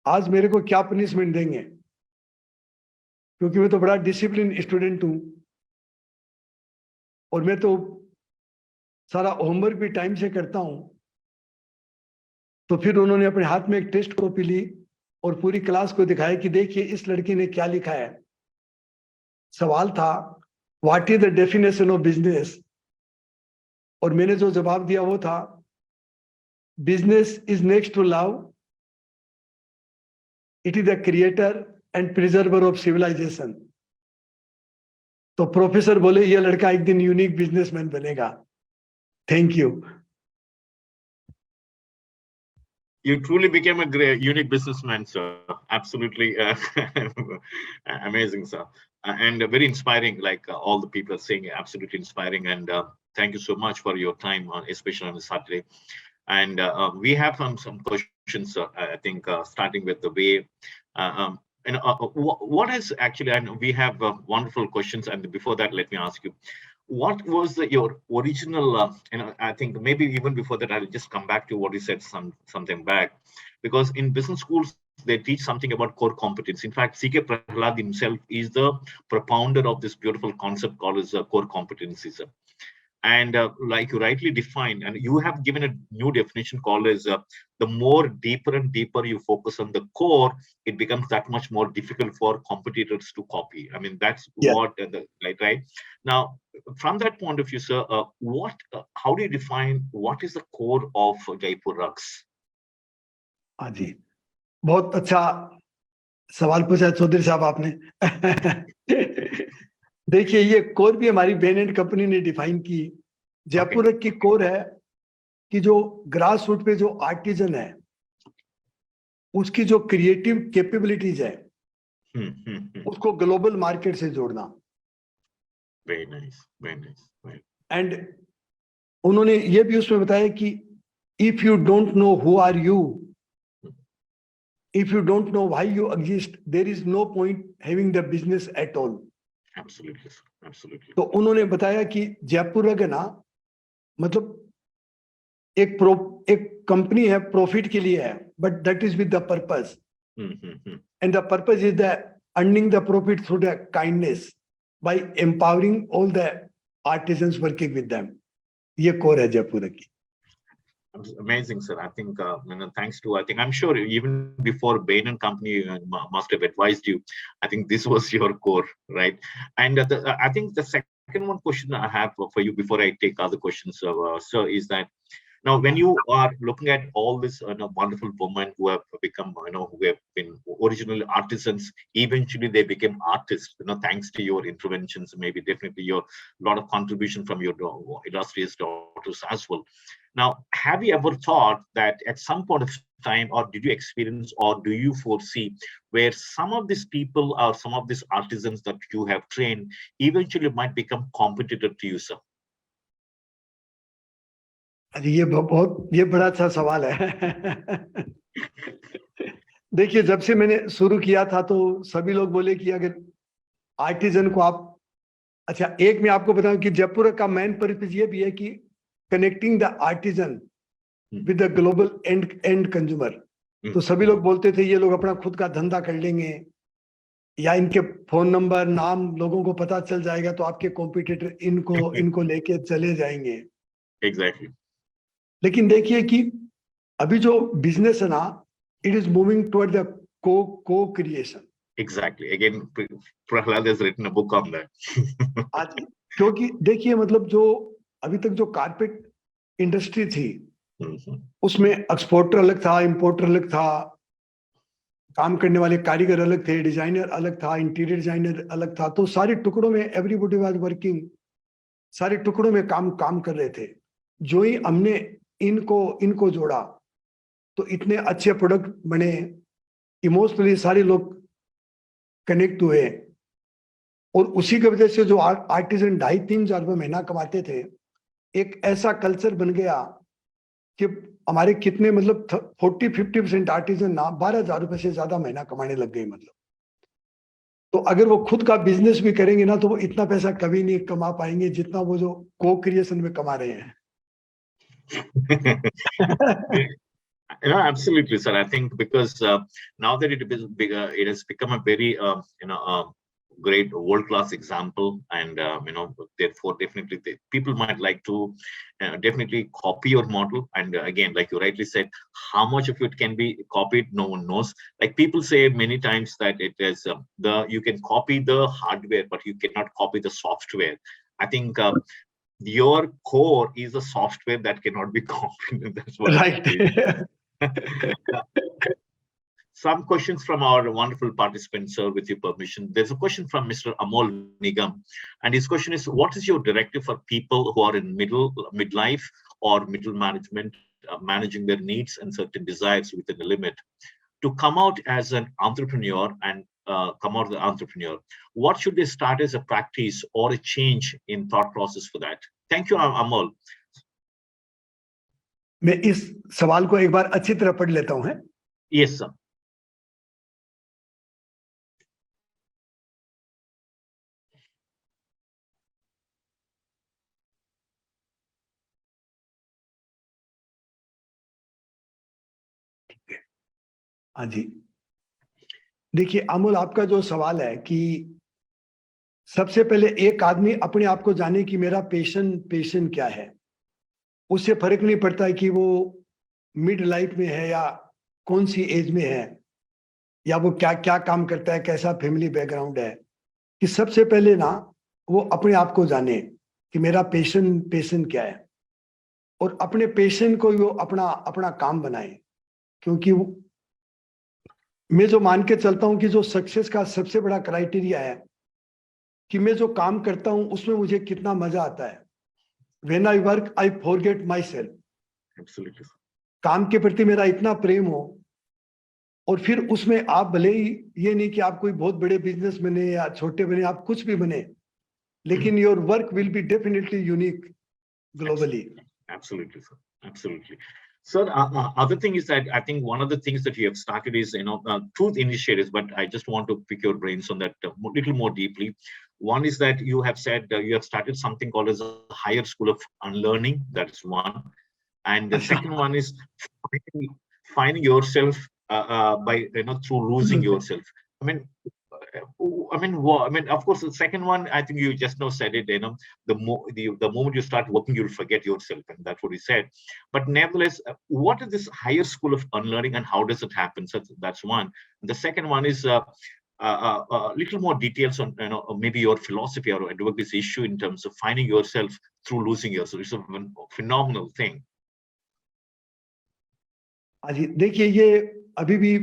आज मेरे को क्या पनिशमेंट देंगे, क्योंकि मैं तो बड़ा डिसिप्लिन स्टूडेंट हूं और मैं तो सारा होमवर्क भी टाइम से करता हूं. तो फिर उन्होंने अपने हाथ में एक टेस्ट कॉपी ली और पूरी क्लास को दिखाया कि देखिए इस लड़की ने क्या लिखा है. सवाल था what is the definition of business, और मैंने जो जवाब दिया वो था business is next to love, it is the creator and preserver of civilization. तो प्रोफेसर बोले ये लड़का एक दिन यूनिक बिजनेसमैन बनेगा. Thank you. You truly became a great, unique businessman, sir. Absolutely amazing, sir, and very inspiring. Like all the people saying, absolutely inspiring. And thank you so much for your time, especially on a Saturday. And we have some questions, I think, starting with the way. What is actually? And we have wonderful questions. And before that, let me ask you. What was your original, I think maybe even before that, I'll just come back to what you said something back, because in business schools, they teach something about core competence. In fact, C.K. Prahlad himself is the propounder of this beautiful concept called as core competencies. And like you rightly defined, and you have given a new definition called as the more deeper and deeper you focus on the core, it becomes that much more difficult for competitors to copy. I mean, that's what right now. From that point of view, sir, how do you define what is the core of Jaipur Rugs? हाँ जी, बहुत अच्छा सवाल पूछा चौधरी साहब आपने. देखिए ये core भी हमारी बेन एंड कंपनी ने डिफाइन की. जयपुर की कोर है कि जो ग्रास रूट पे जो आर्टिजन है उसकी जो क्रिएटिव कैपेबिलिटीज है उसको ग्लोबल मार्केट से जोड़ना. Very nice, very nice. And उन्होंने ये भी उसमें बताया कि if you don't know who are you, if you don't know why you exist, there is no point having the business at all. Absolutely, absolutely. तो उन्होंने बताया कि जयपुर रग ना मतलब एक कंपनी है, प्रॉफिट के लिए है, but that is with the purpose, and the purpose is the earning the profit through the kindness by empowering all the artisans working with them. ये कोर है जयपुर की. Amazing, sir. I think, thanks to, I think, I'm sure even before Bain and Company must have advised you. I think this was your core, right? And I think the second one question I have for you before I take other questions, sir, is that now when you are looking at all this wonderful women who have become, who have been originally artisans, eventually they became artists, thanks to your interventions, maybe definitely your lot of contribution from your illustrious daughters as well. Now, have you ever thought that at some point of time, or did you experience, or do you foresee where some of these people or some of these artisans that you have trained eventually might become competitor to you, sir? अरे ये बड़ा अच्छा सवाल है। देखिए, जब से मैंने शुरू किया था तो सभी लोग बोले कि अगर आर्टिजन को आप, अच्छा एक मैं आपको बताऊं कि जयपुर का मेन पर्पस ये भी है कि connecting the artisan with the global end consumer. तो सभी लोग बोलते थे ये लोग अपना खुद का धंधा कर लेंगे, या इनके फोन नंबर नाम लोगों को पता चल जाएगा तो आपके कॉम्पिटिटर इनको लेके चले जाएंगे। एग्जैक्टली। लेकिन देखिए कि अभी जो बिजनेस है ना, it is moving toward the को creation. Exactly. Again, Prahlad has written a book on that. क्योंकि देखिए मतलब जो अभी तक जो कारपेट इंडस्ट्री थी उसमें एक्सपोर्टर अलग था, इंपोर्टर अलग था, काम करने वाले कारीगर अलग थे, डिजाइनर अलग था, इंटीरियर डिजाइनर अलग था। तो सारे टुकड़ों में एवरीबॉडी वाज वर्किंग, सारे टुकड़ों में काम कर रहे थे। जो ही हमने इनको जोड़ा तो इतने अच्छे प्रोडक्ट बने, इमोशनली सारे लोग कनेक्ट हुए, और उसी की वजह से जो आर्टिजन 2.5-3 हजार रुपये महीना कमाते थे, एक ऐसा कल्चर बन गया कि हमारे कितने मतलब 40-50% आर्टिजन ना 12,000 रुपये से ज्यादा महीना कमाने लग गए। मतलब तो अगर वो खुद का बिजनेस भी करेंगे ना तो वो इतना पैसा कभी नहीं कमा पाएंगे जितना वो जो को क्रिएशन में कमा रहे हैं। Absolutely, sir. I think because now that it is bigger, it has become a very great world-class example, and therefore definitely people might like to definitely copy your model. And again, like you rightly said, how much of it can be copied, no one knows. Like people say many times that it is you can copy the hardware, but you cannot copy the software. I think your core is a software that cannot be copied. That's what right. Some questions from our wonderful participants, sir, with your permission. There's a question from Mr. Amol Nigam, and his question is: what is your directive for people who are in midlife or middle management, managing their needs and certain desires within a limit, to come out as an entrepreneur and come out as an entrepreneur? What should they start as a practice or a change in thought process for that? Thank you, Amol. मैं इस सवाल को एक बार अच्छी तरह पढ़ लेता हूं। Yes, sir. हाँ जी, देखिए अमोल, आपका जो सवाल है कि सबसे पहले एक आदमी अपने आप को जाने कि मेरा पेशन क्या है। उससे फर्क नहीं पड़ता है कि वो मिड लाइफ में है या कौन सी एज में है, या वो क्या क्या काम करता है, कैसा फैमिली बैकग्राउंड है। कि सबसे पहले ना वो अपने आप को जाने कि मेरा पेशन क्या है, और अपने पेशन को वो अपना काम बनाए। क्योंकि मैं जो मान के चलता हूं कि जो सक्सेस का सबसे बड़ा क्राइटेरिया है कि मैं जो काम करता हूं उसमें मुझे कितना मजा आता है। When I work, I forget myself. Absolutely. काम के प्रति मेरा इतना प्रेम हो, और फिर उसमें आप भले ही ये नहीं कि आप कोई बहुत बड़े बिजनेस बने या छोटे बने, आप कुछ भी बने, लेकिन your work will be definitely unique globally. Absolutely, sir. Absolutely. Sir, other thing is that I think one of the things that you have started is, truth initiatives, but I just want to pick your brains on that a little more deeply. One is that you have said you have started something called as a higher school of unlearning. That's one. And the second one is finding yourself by, through losing yourself. I mean, I mean, of course, the second one, I think you just now said it. The moment you start working, you'll forget yourself, and that's what he said. But nevertheless, what is this higher school of unlearning, and how does it happen? So that's one. The second one is little more details on maybe your philosophy or advocacy issue in terms of finding yourself through losing yourself. It's a phenomenal thing. देखिए, ये अभी भी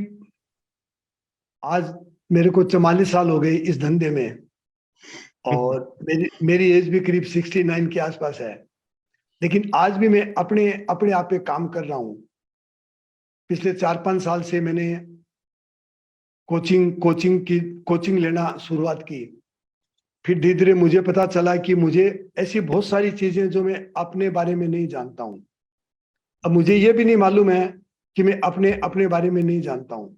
आज मेरे को 44 साल हो गए इस धंधे में, और मेरी एज भी करीब 69 के आसपास है, लेकिन आज भी मैं अपने आप पे काम कर रहा हूँ। पिछले 4-5 साल से मैंने कोचिंग लेना शुरुआत की। फिर धीरे धीरे मुझे पता चला कि मुझे ऐसी बहुत सारी चीजें जो मैं अपने बारे में नहीं जानता हूँ। अब मुझे ये भी नहीं मालूम है कि मैं अपने बारे में नहीं जानता हूँ।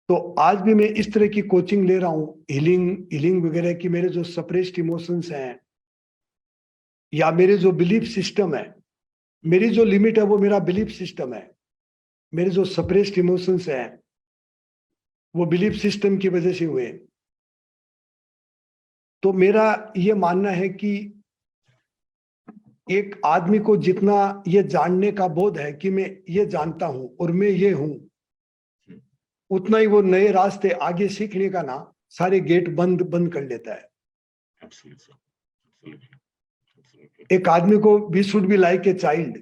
तो आज भी मैं इस तरह की कोचिंग ले रहा हूँ, हीलिंग वगैरह की। मेरे जो सप्रेस्ड इमोशंस हैं या मेरे जो बिलीफ सिस्टम है, मेरी जो लिमिट है वो मेरा बिलीफ सिस्टम है। मेरे जो सप्रेस्ड इमोशंस हैं वो बिलीफ सिस्टम की वजह से हुए। तो मेरा ये मानना है कि एक आदमी को जितना ये जानने का बोध है कि मैं ये जानता हूं और मैं ये हूं, उतना ही वो नए रास्ते आगे सीखने का ना सारे गेट बंद कर लेता है। एक आदमी को we should be like a child,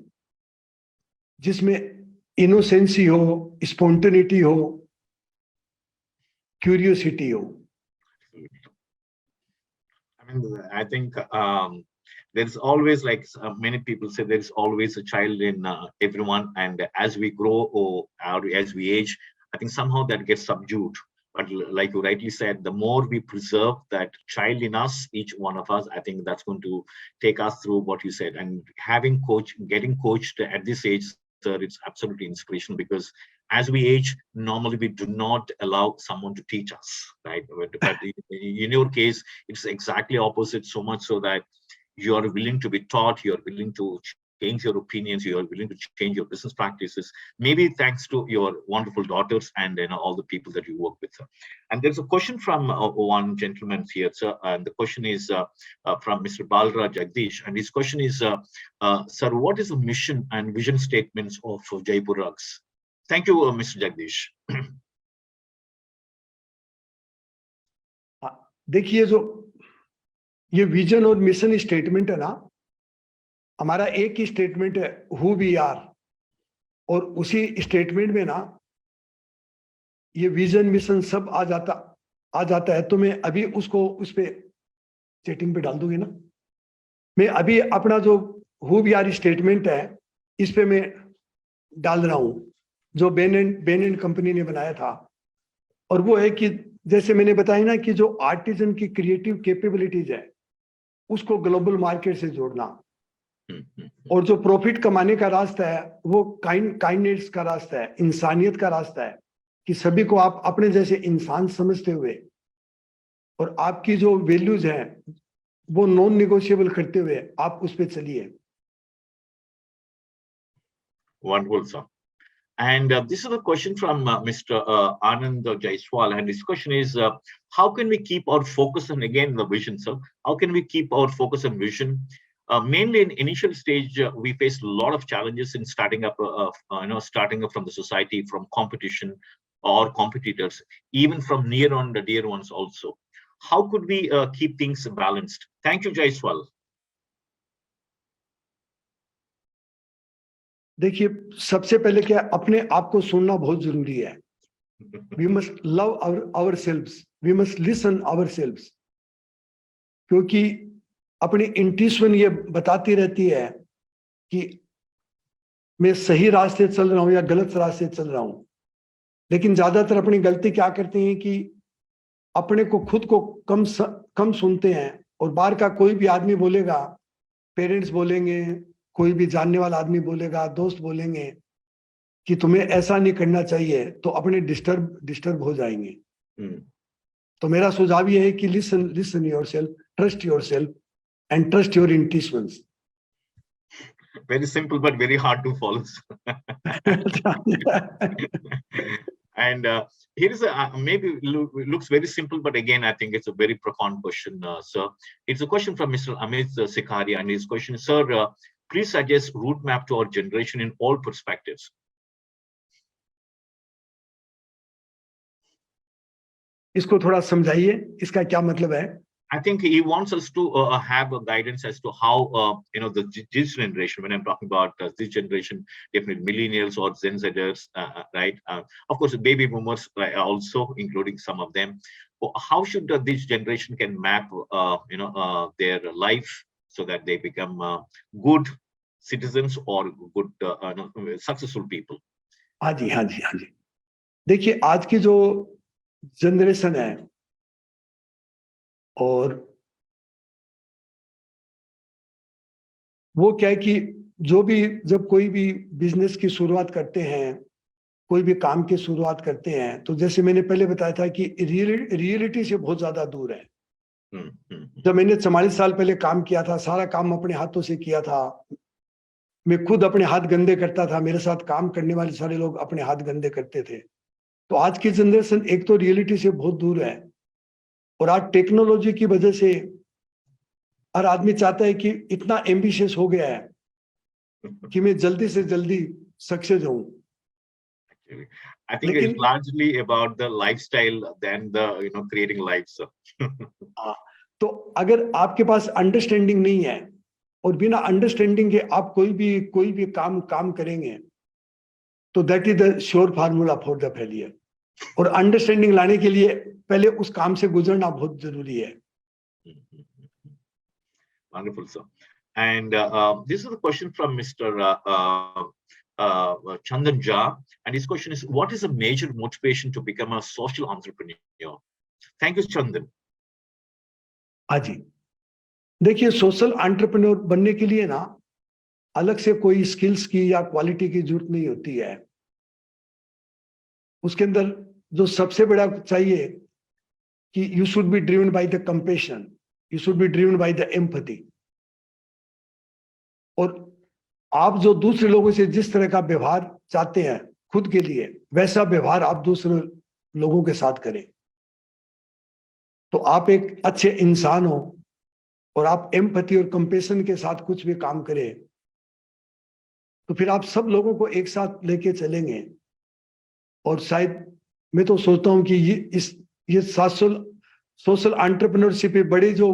जिसमें इनोसेंसी हो, स्पॉन्टेनिटी हो, क्यूरियोसिटी हो। I think there's always, like many people say, there's always a child in everyone, and as we grow or as we age, I think somehow that gets subdued. But like you rightly said, the more we preserve that child in us, each one of us, I think that's going to take us through what you said. And getting coached at this age, sir, it's absolutely inspirational, because as we age, normally we do not allow someone to teach us, right? But in your case, it's exactly opposite, so much so that you are willing to be taught, you are willing to change your opinions, you are willing to change your business practices, maybe thanks to your wonderful daughters and all the people that you work with. And there's a question from one gentleman here, sir, and the question is from Mr. Balraj Jagdish, and his question is, sir, what is the mission and vision statements of Jaipur Rugs? Thank you, Mr. Jagdish. देखिए, जो ये vision और mission statement है ना, हमारा एक ही statement है, who we are, और उसी स्टेटमेंट में ना ये विजन मिशन सब आ जाता है। तो मैं अभी उसको उस पे चैटिंग पे डाल दूंगी ना। मैं अभी अपना जो हु वी आर स्टेटमेंट है इस पे मैं डाल रहा हूं, जो बेन एंड कंपनी ने बनाया था। और वो है कि जैसे मैंने बताया ना कि जो आर्टिजन की क्रिएटिव कैपेबिलिटीज है उसको ग्लोबल मार्केट से जोड़ना, और जो प्रॉफिट कमाने का रास्ता है वो काइंडनेस का रास्ता है, इंसानियत का रास्ता है, कि सभी को आप अपने जैसे इंसान समझते हुए और आपकी जो वैल्यूज हैं वो नॉन निगोशिएबल करते हुए आप उस पे चलिए। Wonderful, sir. And this is a question from Mr. Anand Jaiswal, and his question is, how can we keep our focus on, again, the vision, sir? How can we keep our focus on vision? Mainly in initial stage, we face a lot of challenges in starting up from the society, from competition or competitors, even from near on the dear ones also. How could we keep things balanced? Thank you, Jaiswal. देखिए, सबसे पहले क्या, अपने आप को सुनना बहुत जरूरी है। We must love ourselves, we must listen ourselves, क्योंकि अपनी इंट्यूशन ये बताती रहती है कि मैं सही रास्ते चल रहा हूं या गलत रास्ते चल रहा हूं। लेकिन ज्यादातर अपनी गलती क्या करते हैं कि अपने को खुद को कम सुनते हैं, और बाहर का कोई भी आदमी बोलेगा, पेरेंट्स बोलेंगे, कोई भी जानने वाला आदमी बोलेगा, दोस्त बोलेंगे कि तुम्हें ऐसा नहीं करना चाहिए, तो अपने डिस्टर्ब हो जाएंगे। तो मेरा सुझाव ये है कि listen yourself, trust yourself and trust your intuitions. Very simple but very hard to follow. And Here is a maybe looks very simple, but again, I think it's a very profound question, sir. It's a question from Mr. Amit Sikhari, and his question is, sir, please suggest route map to our generation in all perspectives. इसको थोड़ा समझाइए, इसका क्या मतलब है? I think he wants us to have a guidance as to how this generation. When I'm talking about this generation, definitely millennials or Gen Zers, right? Of course, baby boomers also, including some of them. How should this generation can map, their life so that they become good citizens or good successful people? हाँ जी, हाँ जी, हाँ जी. देखिए, आज की जो generation है और वो क्या है कि जब कोई भी बिजनेस की शुरुआत करते हैं, कोई भी काम की शुरुआत करते हैं, तो जैसे मैंने पहले बताया था कि रियलिटी से बहुत ज्यादा दूर है. जब मैंने 44 साल पहले काम किया था, सारा काम अपने हाथों से किया था. मैं खुद अपने हाथ गंदे करता था, मेरे साथ काम करने वाले सारे लोग अपने हाथ गंदे करते थे. तो आज की जनरेशन एक तो रियलिटी से बहुत दूर है, और आज टेक्नोलॉजी की वजह से हर आदमी चाहता है कि इतना एम्बिशियस हो गया है कि मैं जल्दी से जल्दी सक्सेस हूं. I think it's largely about the lifestyle than the creating lives. तो अगर आपके पास अंडरस्टैंडिंग नहीं है और बिना अंडरस्टैंडिंग के आप कोई भी काम करेंगे, तो that is the sure formula for the failure. और अंडरस्टैंडिंग लाने के लिए पहले उस काम से गुजरना बहुत जरूरी है. Wonderful, sir. And this is a question from Mr. Chandan Jha, and his question is, what is a major motivation to become a social entrepreneur? Thank you, Chandan. हाँ जी, देखिए, सोशल एंटरप्रेन्योर बनने के लिए ना अलग से कोई स्किल्स की या क्वालिटी की जरूरत नहीं होती है. उसके अंदर जो सबसे बड़ा चाहिए कि you should be driven by the compassion, you should be driven by the empathy. और आप जो दूसरे लोगों से जिस तरह का व्यवहार चाहते हैं खुद के लिए, वैसा व्यवहार आप दूसरे लोगों के साथ करें. तो आप एक अच्छे इंसान हो और आप एम्पैथी और कंपैशन के साथ कुछ भी काम करें, तो फिर आप सब लोगों को एक साथ लेके चलेंगे. और शायद मैं तो सोचता हूं कि ये सोशल एंटरप्रेन्योरशिप बड़ी जो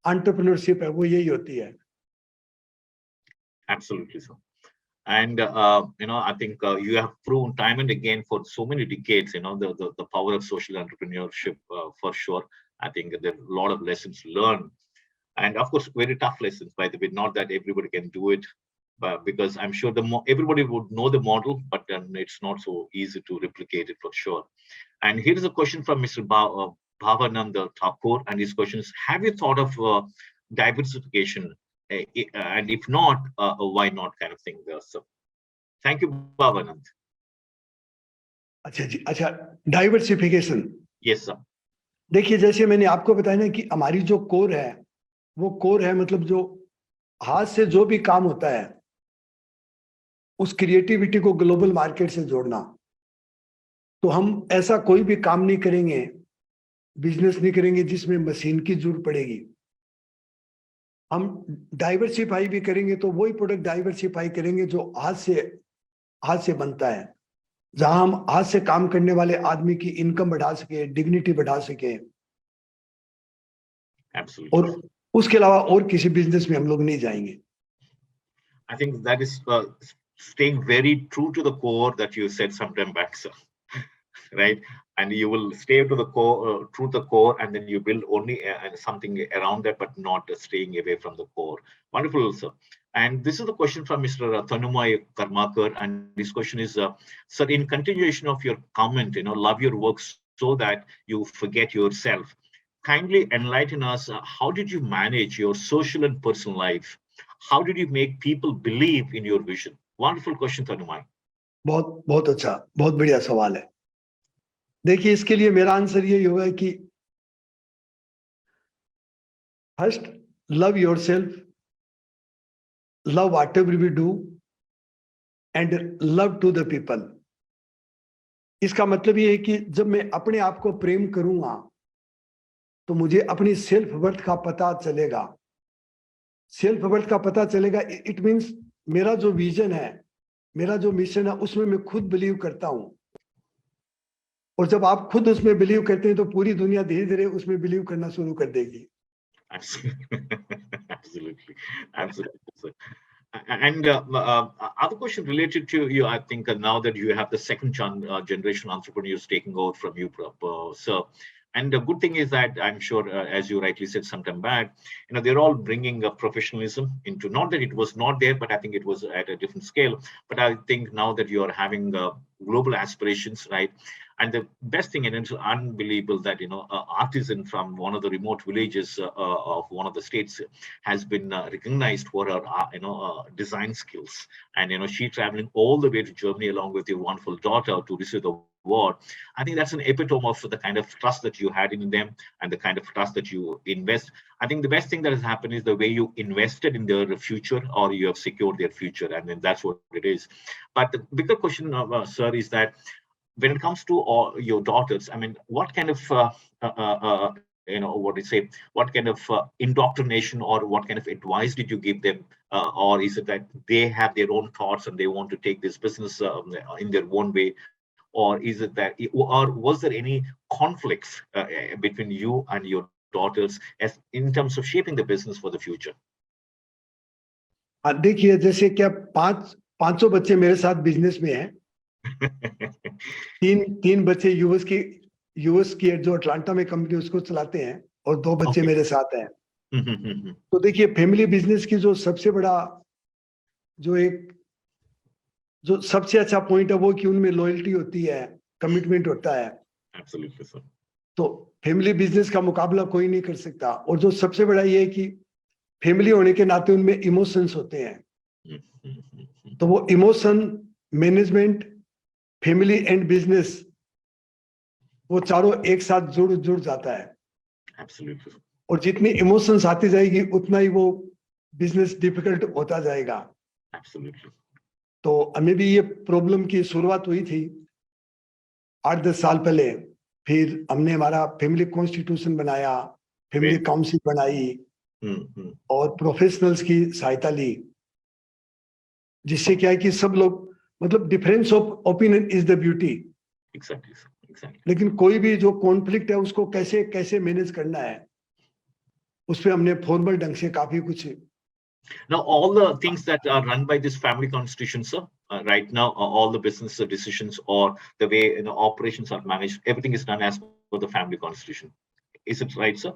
एंटरप्रेन्योरशिप है वो यही होती है. Absolutely, sir. And I think you have proven time and again for so many decades, the power of social entrepreneurship, for sure. I think there are a lot of lessons learned, and of course, very tough lessons. By the way, not that everybody can do it, but because I'm sure everybody would know the model, but it's not so easy to replicate it for sure. And here is a question from Mr. Bhavananda Thakur, and his question is: have you thought of diversification? And if not, why not, kind of thing there. So thank you, Bhavanand. अच्छा जी, अच्छा, diversification. Yes, sir. देखिए, जैसे मैंने आपको बताया ना कि हमारी जो कोर है, वो कोर है मतलब जो हाथ से जो भी काम होता है उस क्रिएटिविटी को ग्लोबल मार्केट से जोड़ना. तो हम ऐसा कोई भी काम नहीं करेंगे, बिजनेस नहीं करेंगे जिसमें मशीन की जरूरत पड़ेगी. हम डाइवर्सिफाई भी करेंगे तो वही प्रोडक्ट डाइवर्सिफाई करेंगे जो हाथ से बनता है, जहां हम हाथ से काम करने वाले आदमी की इनकम बढ़ा सके, डिग्निटी बढ़ा सके. Absolutely. और उसके अलावा और किसी बिजनेस में हम लोग नहीं जाएंगे. I think that is staying very true to the core that you said sometime back, sir. Right? And you will stay to the core, true to the core, and then you build only something around that, but not staying away from the core. Wonderful, sir. And this is the question from Mr. Tanumay Karmakar, and this question is, sir, in continuation of your comment, love your work so that you forget yourself. Kindly enlighten us. How did you manage your social and personal life? How did you make people believe in your vision? Wonderful question, Tanumay. बहुत अच्छा, बहुत बढ़िया सवाल है. देखिए, इसके लिए मेरा आंसर यही होगा कि first love yourself, love whatever we do, and love to the people. इसका मतलब ये है कि जब मैं अपने आप को प्रेम करूंगा तो मुझे अपनी सेल्फ वर्थ का पता चलेगा। सेल्फ वर्थ का पता चलेगा, इट मीन्स मेरा जो विजन है, मेरा जो मिशन है, उसमें मैं खुद बिलीव करता हूं। और जब आप खुद उसमें बिलीव करते हैं तो पूरी दुनिया धीरे धीरे उसमें बिलीव करना शुरू कर देगी। Absolutely, absolutely, sir. And other question related to you, I think now that you have the second generation entrepreneurs taking over from you, sir. And the good thing is that I'm sure, as you rightly said sometime back, they're all bringing professionalism into. Not that it was not there, but I think it was at a different scale. But I think now that you are having global aspirations, right? And the best thing, and it's unbelievable that an artisan from one of the remote villages of one of the states has been recognized for her design skills, and she traveling all the way to Germany along with your wonderful daughter to receive the award. I think that's an epitome of the kind of trust that you had in them and the kind of trust that you invest. I think the best thing that has happened is the way you invested in their future, or you have secured their future, and then that's what it is. But the bigger question, sir, is that when it comes to all your daughters, I mean, what kind of what do you say? What kind of indoctrination or what kind of advice did you give them, or is it that they have their own thoughts and they want to take this business in their own way, or is it that, or was there any conflicts between you and your daughters as in terms of shaping the business for the future? देखिए, जैसे क्या 500 बच्चे मेरे साथ business में हैं। तीन बच्चे यूएस की जो अटलांटा में कंपनी उसको चलाते हैं, और 2 बच्चे मेरे साथ हैं। तो देखिए, फैमिली बिजनेस की जो सबसे बड़ा जो सबसे अच्छा पॉइंट है वो कि उनमें लॉयल्टी होती है, कमिटमेंट होता है। Absolutely, sir. तो फैमिली बिजनेस का मुकाबला कोई नहीं कर सकता। और जो सबसे बड़ा ये है कि फैमिली होने के नाते उनमें इमोशंस होते हैं। तो वो emotion management, family and business, वो चारों एक साथ जुड़ जाता है। Absolutely. और जितनी इमोशंस आती जाएगी उतना ही वो बिजनेस डिफिकल्ट होता जाएगा। Absolutely. तो हमें भी ये प्रॉब्लम की शुरुआत हुई थी 8-10 साल पहले। फिर हमने हमारा फैमिली कॉन्स्टिट्यूशन बनाया, फैमिली काउंसिल बनाई, और प्रोफेशनल्स की सहायता ली, जिससे क्या है कि सब लोग, मतलब difference of opinion is the beauty. Exactly. लेकिन कोई भी जो कॉन्फ्लिक्ट है उसको कैसे मैनेज करना है, उस पे हमने फॉर्मल ढंग से काफी कुछ। Now, all the things that are run by this family constitution, sir, right now, all the business decisions or the way operations are managed, everything is done as per the family constitution. Is it right, sir?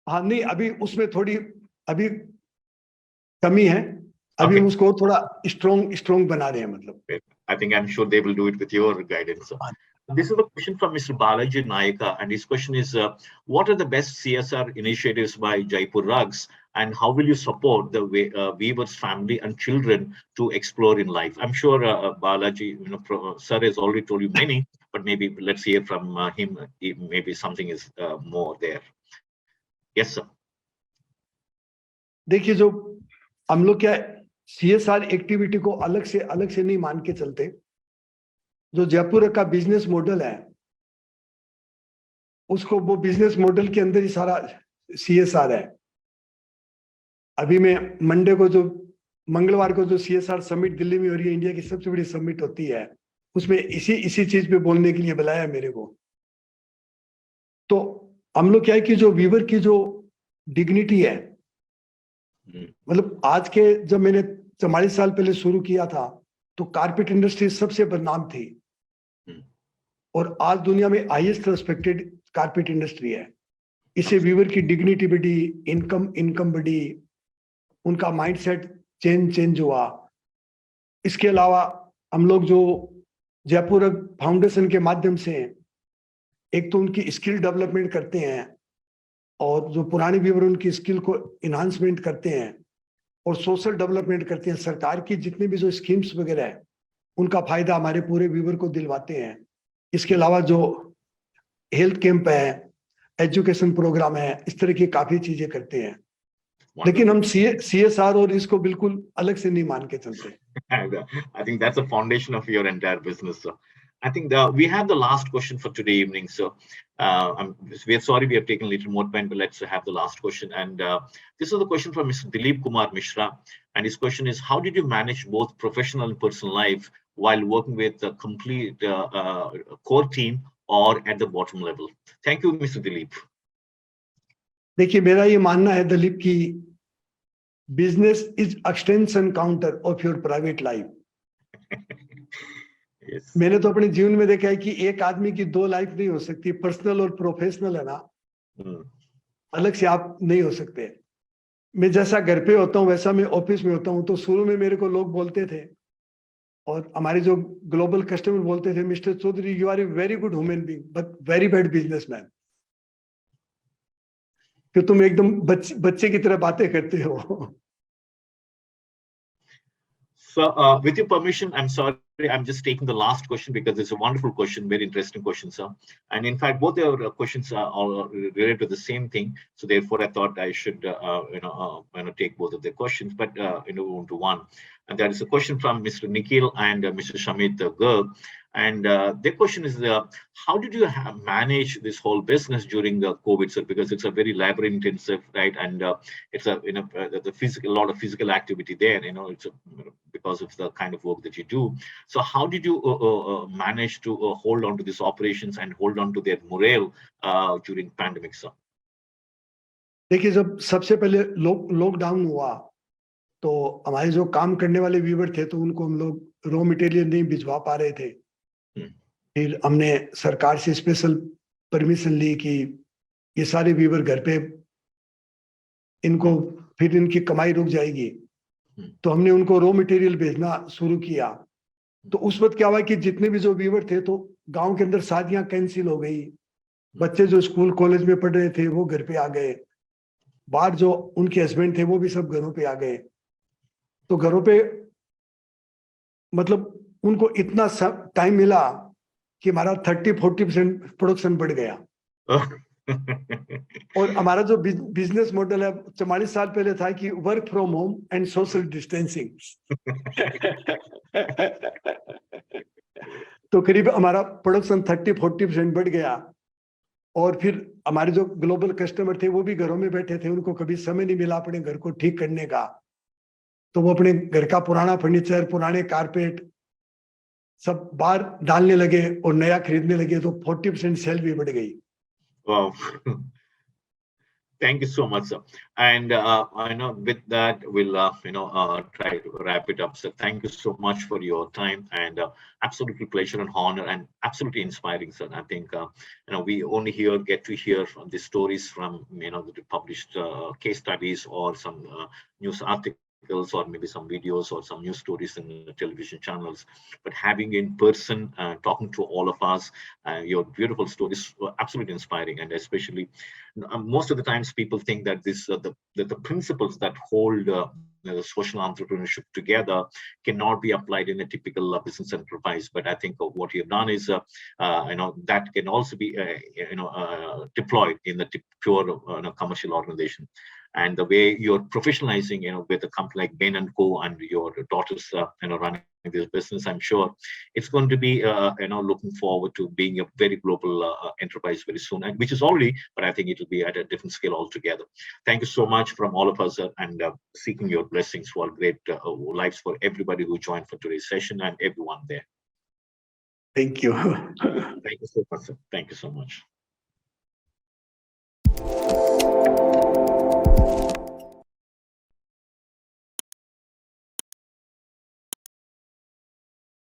हाँ, नहीं, अभी उसमें थोड़ी अभी कमी है। अभी हम उसको थोड़ा स्ट्रॉन्ग बना रहे हैं, मतलब। I think I'm sure they will do it with your guidance, sir. This is a question from Mr. Balaji Nayaka, and his question is, what are the best CSR initiatives by Jaipur Rugs, and how will you support the weavers' family and children to explore in life? I'm sure Balaji, sir has already told you many, but maybe let's hear from him. Maybe something is more there. Yes, sir. देखिए, जो हम लोग क्या CSR activity को अलग से नहीं मान के चलते। जो जयपुर का बिजनेस मॉडल है, उसको वो बिजनेस मॉडल के अंदर ही सारा CSR है। अभी मैं मंगलवार को जो CSR समिट दिल्ली में हो रही है, इंडिया की सबसे बड़ी समिट होती है, उसमें इसी चीज पे बोलने के लिए बुलाया मेरे को। तो हम लोग क्या है कि जो वीवर की जो डिग्निटी है, मतलब आज के जब मैंने 44 साल पहले शुरू किया था तो कारपेट इंडस्ट्री सबसे बदनाम थी, और आज दुनिया में हाईएस्ट रेस्पेक्टेड कारपेट इंडस्ट्री है। इससे वीवर की डिग्निटी बढ़ी, इनकम बढ़ी, उनका माइंडसेट चेंज हुआ। इसके अलावा हम लोग जो जयपुर फाउंडेशन के माध्यम से एक तो उनकी स्किल डेवलपमेंट करते हैं, और जो पुराने वीवर उनकी स्किल को इन्हांसमेंट करते हैं, और सोशल डेवलपमेंट करते हैं। सरकार की जितनी भी जो स्कीम्स वगैरह है, उनका फायदा हमारे पूरे वीवर को दिलवाते हैं। इसके अलावा जो हेल्थ कैंप है, एजुकेशन प्रोग्राम है, इस तरह की काफी चीजें करते हैं। लेकिन हम CSR और इसको बिल्कुल अलग से नहीं मान के चलते। I think that's the foundation of your entire business, sir. I think we have the last question for today evening. So we're sorry we have taken a little more time, but let's have the last question. And this is the question from Mr. Dilip Kumar Mishra. And his question is, how did you manage both professional and personal life while working with a complete core team or at the bottom level? Thank you, Mr. Dilip. देखिए, मेरा ये मानना है दिलीप की business is extension counter of your private life. Yes. मैंने तो अपने जीवन में देखा है कि एक आदमी की दो लाइफ नहीं हो सकती, पर्सनल और प्रोफेशनल है ना, अलग से आप नहीं हो सकते. मैं जैसा घर पे होता हूँ वैसा मैं ऑफिस में होता हूँ. तो शुरू में मेरे को लोग बोलते थे और हमारे जो ग्लोबल कस्टमर बोलते थे, mister Chaudhary you are a very good human being but very bad businessman, कि तुम एकदम बच्चे की तरह बातें करते हो. So, with your permission, I'm sorry, I'm just taking the last question because it's a wonderful question, very interesting question, sir. And in fact, both your questions are all related to the same thing. So therefore, I thought I should, take both of the questions, but into one. And there is a question from Mr. Nikhil and Mr. Shamit Garg. And their question is, how did you manage this whole business during the COVID, sir? Because it's a very labor intensive, right? And it's a lot of physical activity there. It's because of the kind of work that you do. So how did you manage to hold on to these operations and hold on to their morale during pandemic, sir? देखिए, जब सबसे पहले lockdown हुआ तो हमारे जो काम करने वाले वीवर थे तो उनको हम लोग रॉ मटेरियल नहीं भिजवा पा रहे थे. फिर हमने सरकार से स्पेशल परमिशन ली कि ये सारे वीवर घर पे, इनको फिर इनकी कमाई रुक जाएगी. तो हमने उनको रॉ मटेरियल भेजना शुरू किया. तो उस वक्त क्या हुआ कि जितने भी जो वीवर थे तो गांव के अंदर शादियां कैंसिल हो गई, बच्चे जो स्कूल कॉलेज में पढ़ रहे थे वो घर पे आ गए, बाहर जो उनके हस्बैंड थे वो भी सब घरों पे आ गए. तो घरों पे मतलब उनको इतना टाइम मिला कि हमारा 30-40% प्रोडक्शन बढ़ गया. और हमारा जो बिजनेस मॉडल है 44 साल पहले था कि work from home and social distancing. तो करीब हमारा प्रोडक्शन 30-40% बढ़ गया. और फिर हमारे जो ग्लोबल कस्टमर थे वो भी घरों में बैठे थे, उनको कभी समय नहीं मिला अपने घर को ठीक करने का. तो वो अपने घर का पुराना फर्नीचर, पुराने कारपेट सब बाहर डालने लगे और नया खरीदने लगे. तो 40% सेल भी बढ़ गई. Wow. Thank you so much, sir. And I know with that we'll try to wrap it up. So thank you so much for your time, and absolutely pleasure and honor, and absolutely inspiring, sir. I think we only get to hear from the stories from the published case studies or some news articles or maybe some videos or some news stories in the television channels, but having in person, talking to all of us, your beautiful stories were absolutely inspiring. And especially most of the times people think that the principles that hold the social entrepreneurship together cannot be applied in a typical business enterprise. But I think what you've done is that can also be deployed in the pure commercial organization. And the way you're professionalizing, with a company like Bain & Co. and your daughters, running this business, I'm sure it's going to be, looking forward to being a very global enterprise very soon, and which is already, but I think it will be at a different scale altogether. Thank you so much from all of us, and seeking your blessings for great lives for everybody who joined for today's session and everyone there. Thank you. Thank you so much, sir. Thank you so much.